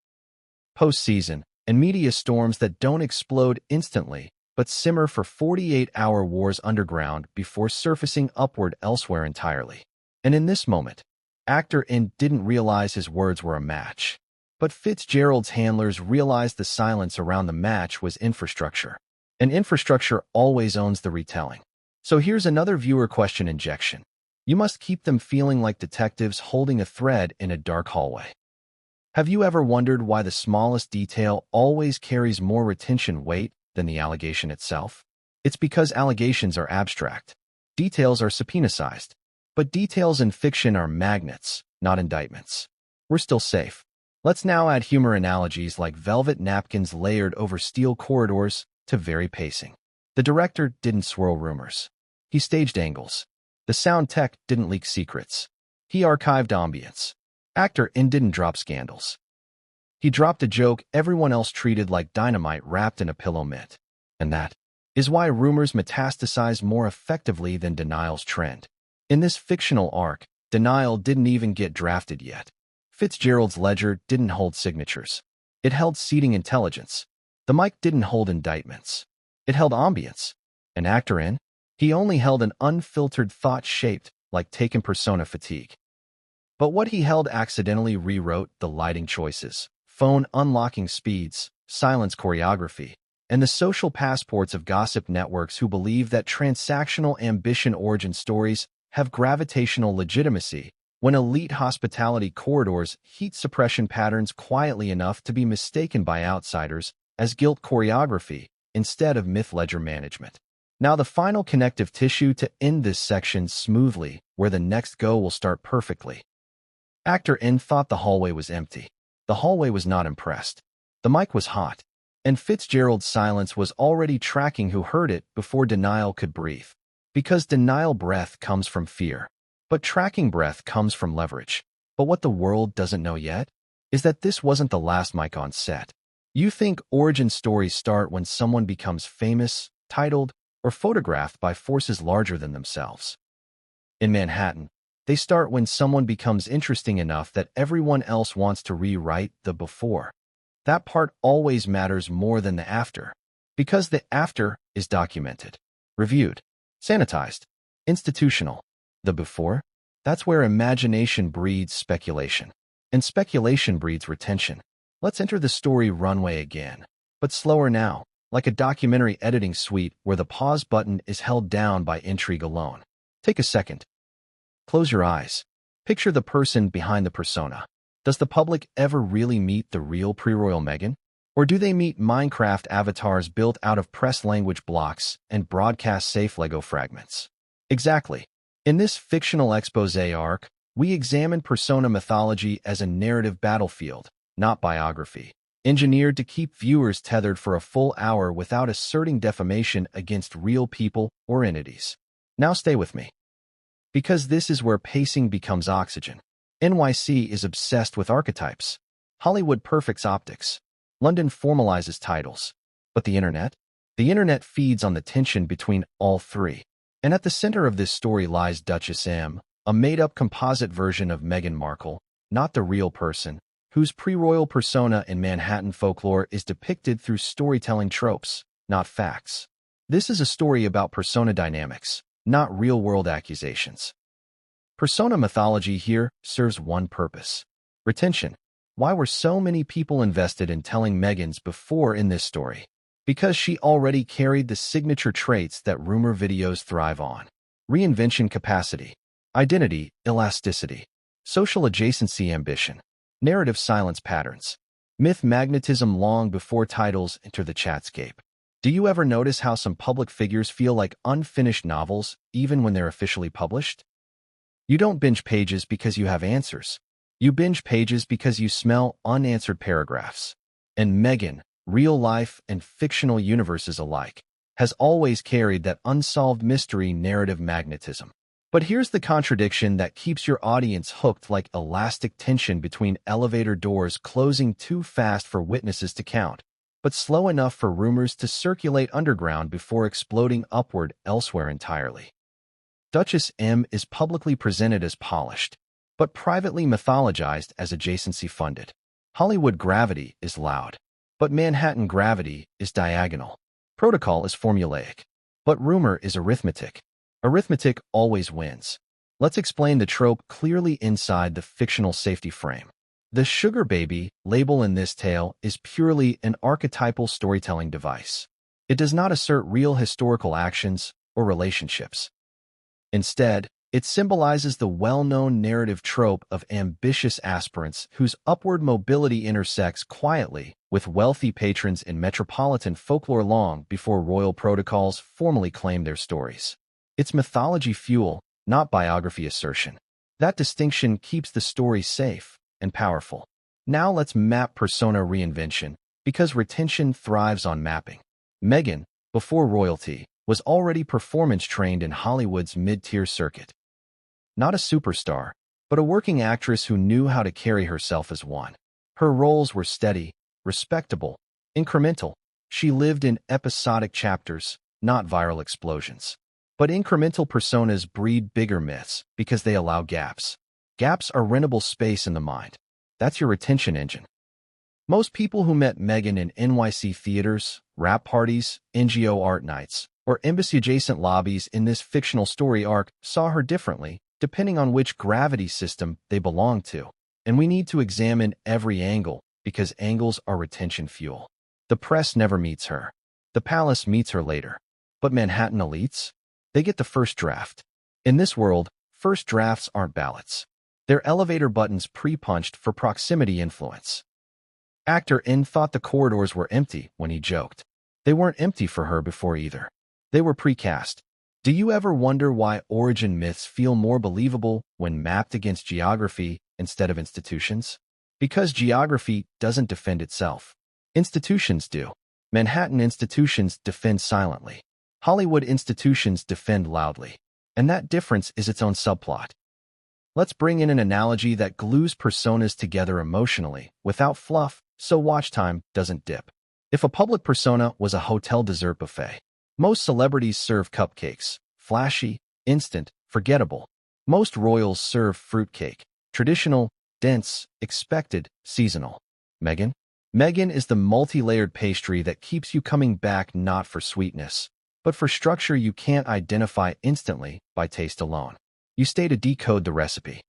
Post-season, and media storms that don't explode instantly, but simmer for 48-hour wars underground before surfacing upward elsewhere entirely. And in this moment, actor N didn't realize his words were a match. But Fitzgerald's handlers realized the silence around the match was infrastructure. And infrastructure always owns the retelling. So here's another viewer question injection. You must keep them feeling like detectives holding a thread in a dark hallway. Have you ever wondered why the smallest detail always carries more retention weight than the allegation itself? It's because allegations are abstract. Details are subpoena-sized. But details in fiction are magnets, not indictments. We're still safe. Let's now add humor analogies like velvet napkins layered over steel corridors to very pacing. The director didn't swirl rumors. He staged angles. The sound tech didn't leak secrets. He archived ambience. Actor N didn't drop scandals. He dropped a joke everyone else treated like dynamite wrapped in a pillow mitt. And that is why rumors metastasize more effectively than denial's trend. In this fictional arc, denial didn't even get drafted yet. Fitzgerald's ledger didn't hold signatures. It held seating intelligence. The mic didn't hold indictments. It held ambience. And actor N, he only held an unfiltered thought shaped like taken persona fatigue. But what he held accidentally rewrote the lighting choices, phone unlocking speeds, silence choreography, and the social passports of gossip networks who believe that transactional ambition origin stories have gravitational legitimacy when elite hospitality corridors heat suppression patterns quietly enough to be mistaken by outsiders as guilt choreography instead of myth ledger management. Now the final connective tissue to end this section smoothly, where the next go will start perfectly. Actor N thought the hallway was empty. The hallway was not impressed. The mic was hot, and Fitzgerald's silence was already tracking who heard it before denial could breathe. Because denial breath comes from fear, but tracking breath comes from leverage. But what the world doesn't know yet is that this wasn't the last mic on set. You think origin stories start when someone becomes famous, titled, or photographed by forces larger than themselves. In Manhattan, they start when someone becomes interesting enough that everyone else wants to rewrite the before. That part always matters more than the after, because the after is documented, reviewed, sanitized, institutional. The before, that's where imagination breeds speculation, and speculation breeds retention. Let's enter the story runway again, but slower now, like a documentary editing suite where the pause button is held down by intrigue alone. Take a second. Close your eyes. Picture the person behind the persona. Does the public ever really meet the real pre-royal Meghan? Or do they meet Minecraft avatars built out of press language blocks and broadcast-safe Lego fragments? Exactly. In this fictional expose arc, We examine persona mythology as a narrative battlefield, not biography, engineered to keep viewers tethered for a full hour without asserting defamation against real people or entities. Now stay with me, because this is where pacing becomes oxygen. NYC is obsessed with archetypes. Hollywood perfects optics. London formalizes titles. But the internet? The internet feeds on the tension between all three. And at the center of this story lies Duchess M, a made-up composite version of Meghan Markle, not the real person, whose pre-royal persona in Manhattan folklore is depicted through storytelling tropes, not facts. This is a story about persona dynamics, not real-world accusations. Persona mythology here serves one purpose: retention. Why were so many people invested in telling Meghan's before in this story? Because she already carried the signature traits that rumor videos thrive on: reinvention capacity, identity, elasticity, social adjacency, ambition, narrative silence patterns, myth magnetism long before titles enter the chatscape. Do you ever notice how some public figures feel like unfinished novels even when they're officially published? You don't binge pages because you have answers. You binge pages because you smell unanswered paragraphs. And Meghan, real life and fictional universes alike, has always carried that unsolved mystery narrative magnetism. But here's the contradiction that keeps your audience hooked like elastic tension between elevator doors closing too fast for witnesses to count, but slow enough for rumors to circulate underground before exploding upward elsewhere entirely. Duchess M is publicly presented as polished, but privately mythologized as adjacency funded. Hollywood gravity is loud, but Manhattan gravity is diagonal. Protocol is formulaic, but rumor is arithmetic. Arithmetic always wins. Let's explain the trope clearly inside the fictional safety frame. The sugar baby label in this tale is purely an archetypal storytelling device. It does not assert real historical actions or relationships. Instead, it symbolizes the well-known narrative trope of ambitious aspirants whose upward mobility intersects quietly with wealthy patrons in metropolitan folklore long before royal protocols formally claim their stories. It's mythology fuel, not biography assertion. That distinction keeps the story safe and powerful. Now let's map persona reinvention, because retention thrives on mapping. Meghan, before royalty, was already performance-trained in Hollywood's mid-tier circuit. Not a superstar, but a working actress who knew how to carry herself as one. Her roles were steady, respectable, incremental. She lived in episodic chapters, not viral explosions. But incremental personas breed bigger myths because they allow gaps. Gaps are rentable space in the mind. That's your retention engine. Most people who met Meghan in NYC theaters, rap parties, NGO art nights, or embassy-adjacent lobbies in this fictional story arc saw her differently, depending on which gravity system they belonged to. And we need to examine every angle, because angles are retention fuel. The press never meets her. The palace meets her later. But Manhattan elites? They get the first draft. In this world, first drafts aren't ballots. They're elevator buttons pre-punched for proximity influence. Actor N thought the corridors were empty when he joked. They weren't empty for her before either. They were precast. Do you ever wonder why origin myths feel more believable when mapped against geography instead of institutions? Because geography doesn't defend itself. Institutions do. Manhattan institutions defend silently. Hollywood institutions defend loudly. And that difference is its own subplot. Let's bring in an analogy that glues personas together emotionally, without fluff, so watch time doesn't dip. If a public persona was a hotel dessert buffet, most celebrities serve cupcakes, flashy, instant, forgettable. Most royals serve fruitcake, traditional, dense, expected, seasonal. Meghan? Meghan is the multi-layered pastry that keeps you coming back not for sweetness, but for structure you can't identify instantly by taste alone. You stay to decode the recipe.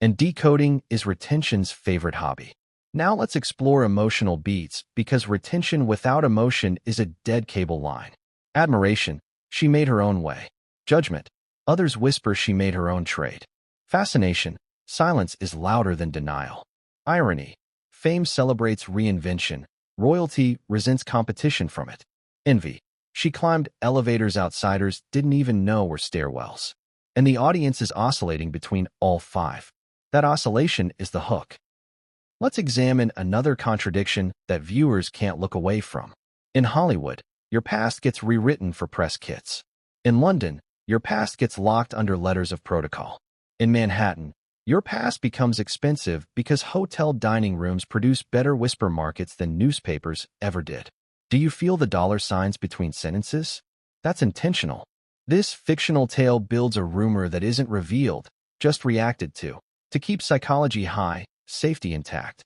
And decoding is retention's favorite hobby. Now let's explore emotional beats, because retention without emotion is a dead cable line. Admiration, she made her own way. Judgment, others whisper she made her own trade. Fascination, silence is louder than denial. Irony, fame celebrates reinvention, royalty resents competition from it. Envy, she climbed elevators outsiders didn't even know were stairwells. and the audience is oscillating between all five. That oscillation is the hook. Let's examine another contradiction that viewers can't look away from. In Hollywood, your past gets rewritten for press kits. In London, your past gets locked under letters of protocol. In Manhattan, your past becomes expensive because hotel dining rooms produce better whisper markets than newspapers ever did. Do you feel the dollar signs between sentences? That's intentional. This fictional tale builds a rumor that isn't revealed, just reacted to keep psychology high, safety intact.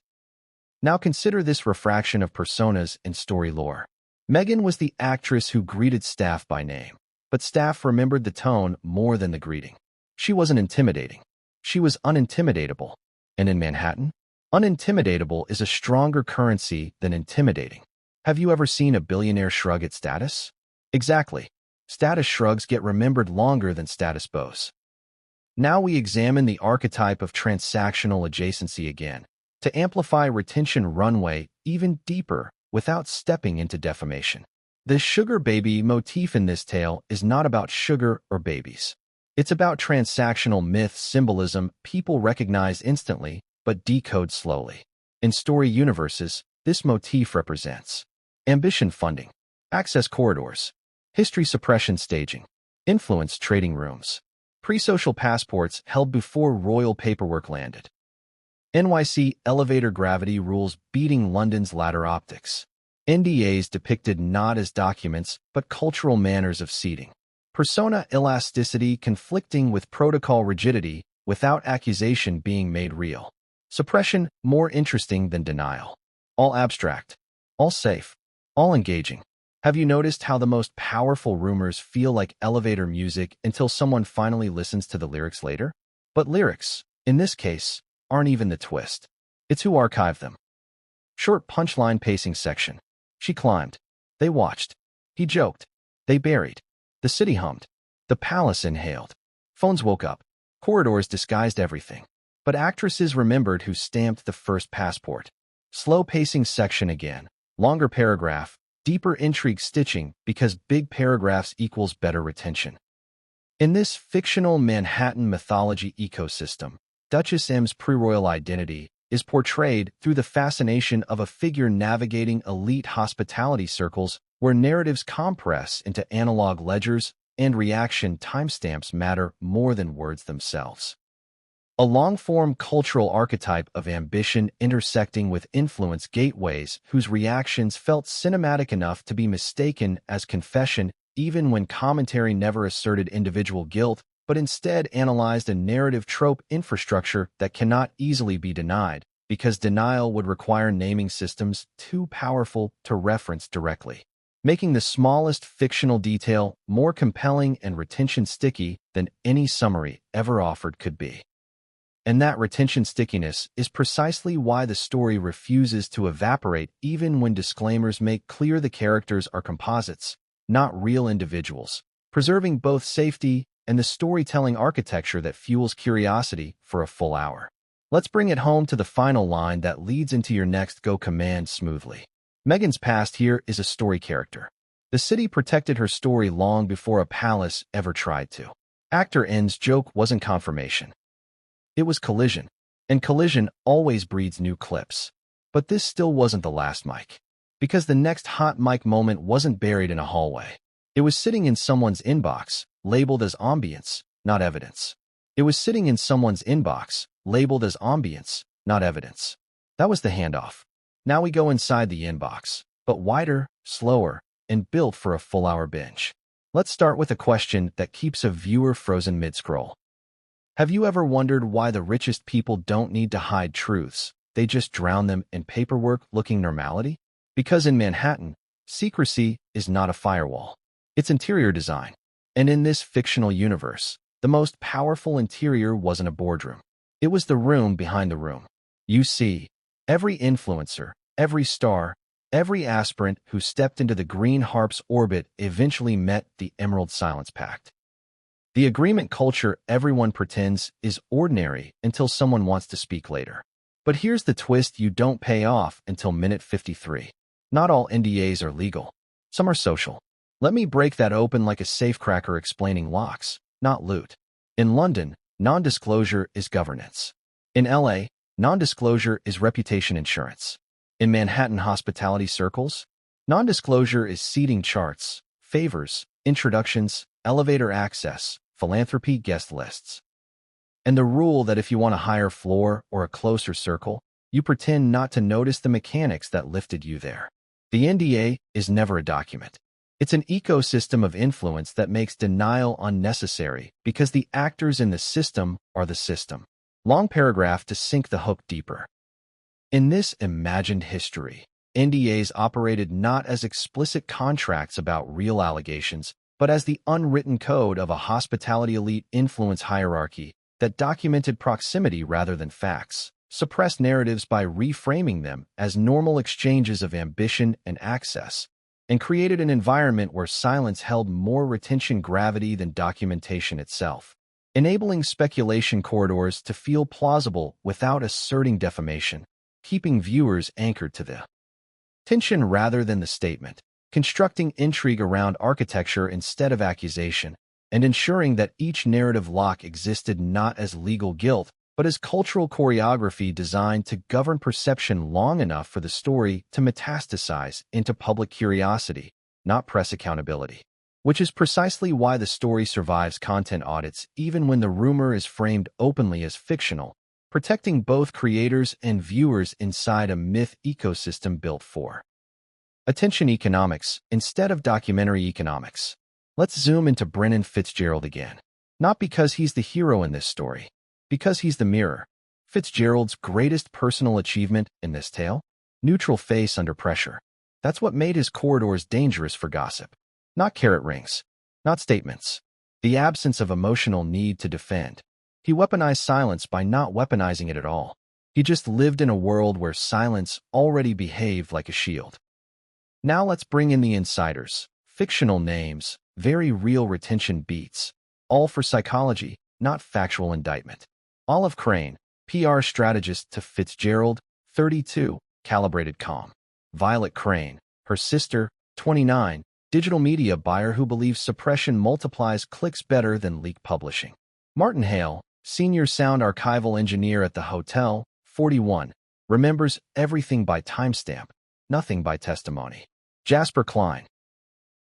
Now consider this refraction of personas in story lore. Meghan was the actress who greeted staff by name, but staff remembered the tone more than the greeting. She wasn't intimidating. She was unintimidatable. And in Manhattan, unintimidatable is a stronger currency than intimidating. Have you ever seen a billionaire shrug at status? Exactly. Status shrugs get remembered longer than status bows. Now we examine the archetype of transactional adjacency again, to amplify retention runway even deeper without stepping into defamation. The sugar baby motif in this tale is not about sugar or babies. It's about transactional myth symbolism people recognize instantly but decode slowly. In story universes, this motif represents ambition funding, access corridors, history suppression staging, influence trading rooms, pre-social passports held before royal paperwork landed. NYC elevator gravity rules beating London's ladder optics. NDAs depicted not as documents, but cultural manners of seating. Persona elasticity conflicting with protocol rigidity without accusation being made real. Suppression more interesting than denial. All abstract. All safe. All engaging. Have you noticed how the most powerful rumors feel like elevator music until someone finally listens to the lyrics later? But lyrics, in this case, aren't even the twist. It's who archived them. Short punchline pacing section. She climbed. They watched. He joked. They buried. The city hummed. The palace inhaled. Phones woke up. Corridors disguised everything. But actresses remembered who stamped the first passport. Slow pacing section again. Longer paragraph. Deeper intrigue stitching because big paragraphs equals better retention. In this fictional Manhattan mythology ecosystem, Duchess M's pre-royal identity is portrayed through the fascination of a figure navigating elite hospitality circles where narratives compress into analog ledgers and reaction timestamps matter more than words themselves. A long-form cultural archetype of ambition intersecting with influence gateways whose reactions felt cinematic enough to be mistaken as confession even when commentary never asserted individual guilt, but instead analyzed a narrative trope infrastructure that cannot easily be denied, because denial would require naming systems too powerful to reference directly, making the smallest fictional detail more compelling and retention sticky than any summary ever offered could be. And that retention stickiness is precisely why the story refuses to evaporate even when disclaimers make clear the characters are composites, not real individuals, preserving both safety and the storytelling architecture that fuels curiosity for a full hour. Let's bring it home to the final line that leads into your next go command smoothly. Meghan's past here is a story character. The city protected her story long before a palace ever tried to. Actor N's joke wasn't confirmation. It was collision, and collision always breeds new clips. But this still wasn't the last mic, because the next hot mic moment wasn't buried in a hallway. It was sitting in someone's inbox, labeled as ambience, not evidence. It was sitting in someone's inbox, labeled as ambience, not evidence. That was the handoff. Now we go inside the inbox, but wider, slower, and built for a full-hour binge. Let's start with a question that keeps a viewer frozen mid-scroll. Have you ever wondered why the richest people don't need to hide truths? They just drown them in paperwork-looking normality? Because in Manhattan, secrecy is not a firewall. It's interior design. And in this fictional universe, the most powerful interior wasn't a boardroom. It was the room behind the room. You see, every influencer, every star, every aspirant who stepped into the Green Harp's orbit eventually met the Emerald Silence Pact. The agreement culture everyone pretends is ordinary until someone wants to speak later. But here's the twist you don't pay off until minute 53. Not all NDAs are legal. Some are social. Let me break that open like a safecracker explaining locks, not loot. In London, non-disclosure is governance. In LA, non-disclosure is reputation insurance. In Manhattan hospitality circles, non-disclosure is seating charts, favors, introductions, elevator access, philanthropy guest lists. And the rule that if you want a higher floor or a closer circle, you pretend not to notice the mechanics that lifted you there. The NDA is never a document. It's an ecosystem of influence that makes denial unnecessary because the actors in the system are the system. Long paragraph to sink the hook deeper. In this imagined history, NDAs operated not as explicit contracts about real allegations, but as the unwritten code of a hospitality elite influence hierarchy that documented proximity rather than facts, suppressed narratives by reframing them as normal exchanges of ambition and access, and created an environment where silence held more retention gravity than documentation itself, enabling speculation corridors to feel plausible without asserting defamation, keeping viewers anchored to the tension rather than the statement, constructing intrigue around architecture instead of accusation, and ensuring that each narrative lock existed not as legal guilt, but as cultural choreography designed to govern perception long enough for the story to metastasize into public curiosity, not press accountability. Which is precisely why the story survives content audits even when the rumor is framed openly as fictional, protecting both creators and viewers inside a myth ecosystem built for attention economics instead of documentary economics. Let's zoom into Brennan Fitzgerald again. Not because he's the hero in this story, because he's the mirror. Fitzgerald's greatest personal achievement in this tale? Neutral face under pressure. That's what made his corridors dangerous for gossip. Not carrot rings, not statements. The absence of emotional need to defend. He weaponized silence by not weaponizing it at all. He just lived in a world where silence already behaved like a shield. Now let's bring in the insiders. Fictional names, very real retention beats. All for psychology, not factual indictment. Olive Crane, PR strategist to Fitzgerald, 32, calibrated calm. Violet Crane, her sister, 29, digital media buyer who believes suppression multiplies clicks better than leak publishing. Martin Hale, senior sound archival engineer at the hotel, 41, remembers everything by timestamp, nothing by testimony. Jasper Klein,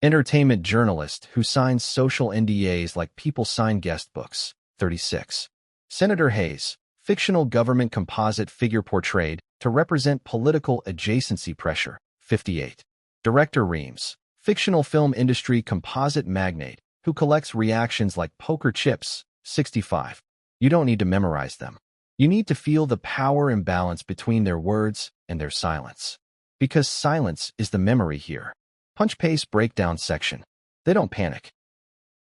entertainment journalist who signs social NDAs like people sign guest books, 36. Senator Hayes, fictional government composite figure portrayed to represent political adjacency pressure, 58. Director Reams, fictional film industry composite magnate who collects reactions like poker chips, 65. You don't need to memorize them. You need to feel the power imbalance between their words and their silence. Because silence is the memory here. Punch Paste Breakdown section. They don't panic.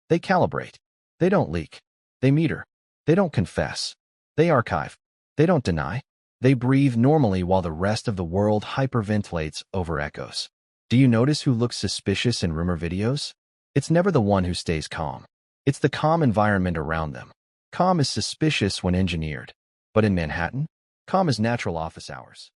They calibrate. They don't leak. They meter. They don't confess. They archive. They don't deny. They breathe normally while the rest of the world hyperventilates over echoes. Do you notice who looks suspicious in rumor videos? It's never the one who stays calm. It's the calm environment around them. Calm is suspicious when engineered. But in Manhattan, calm is natural office hours.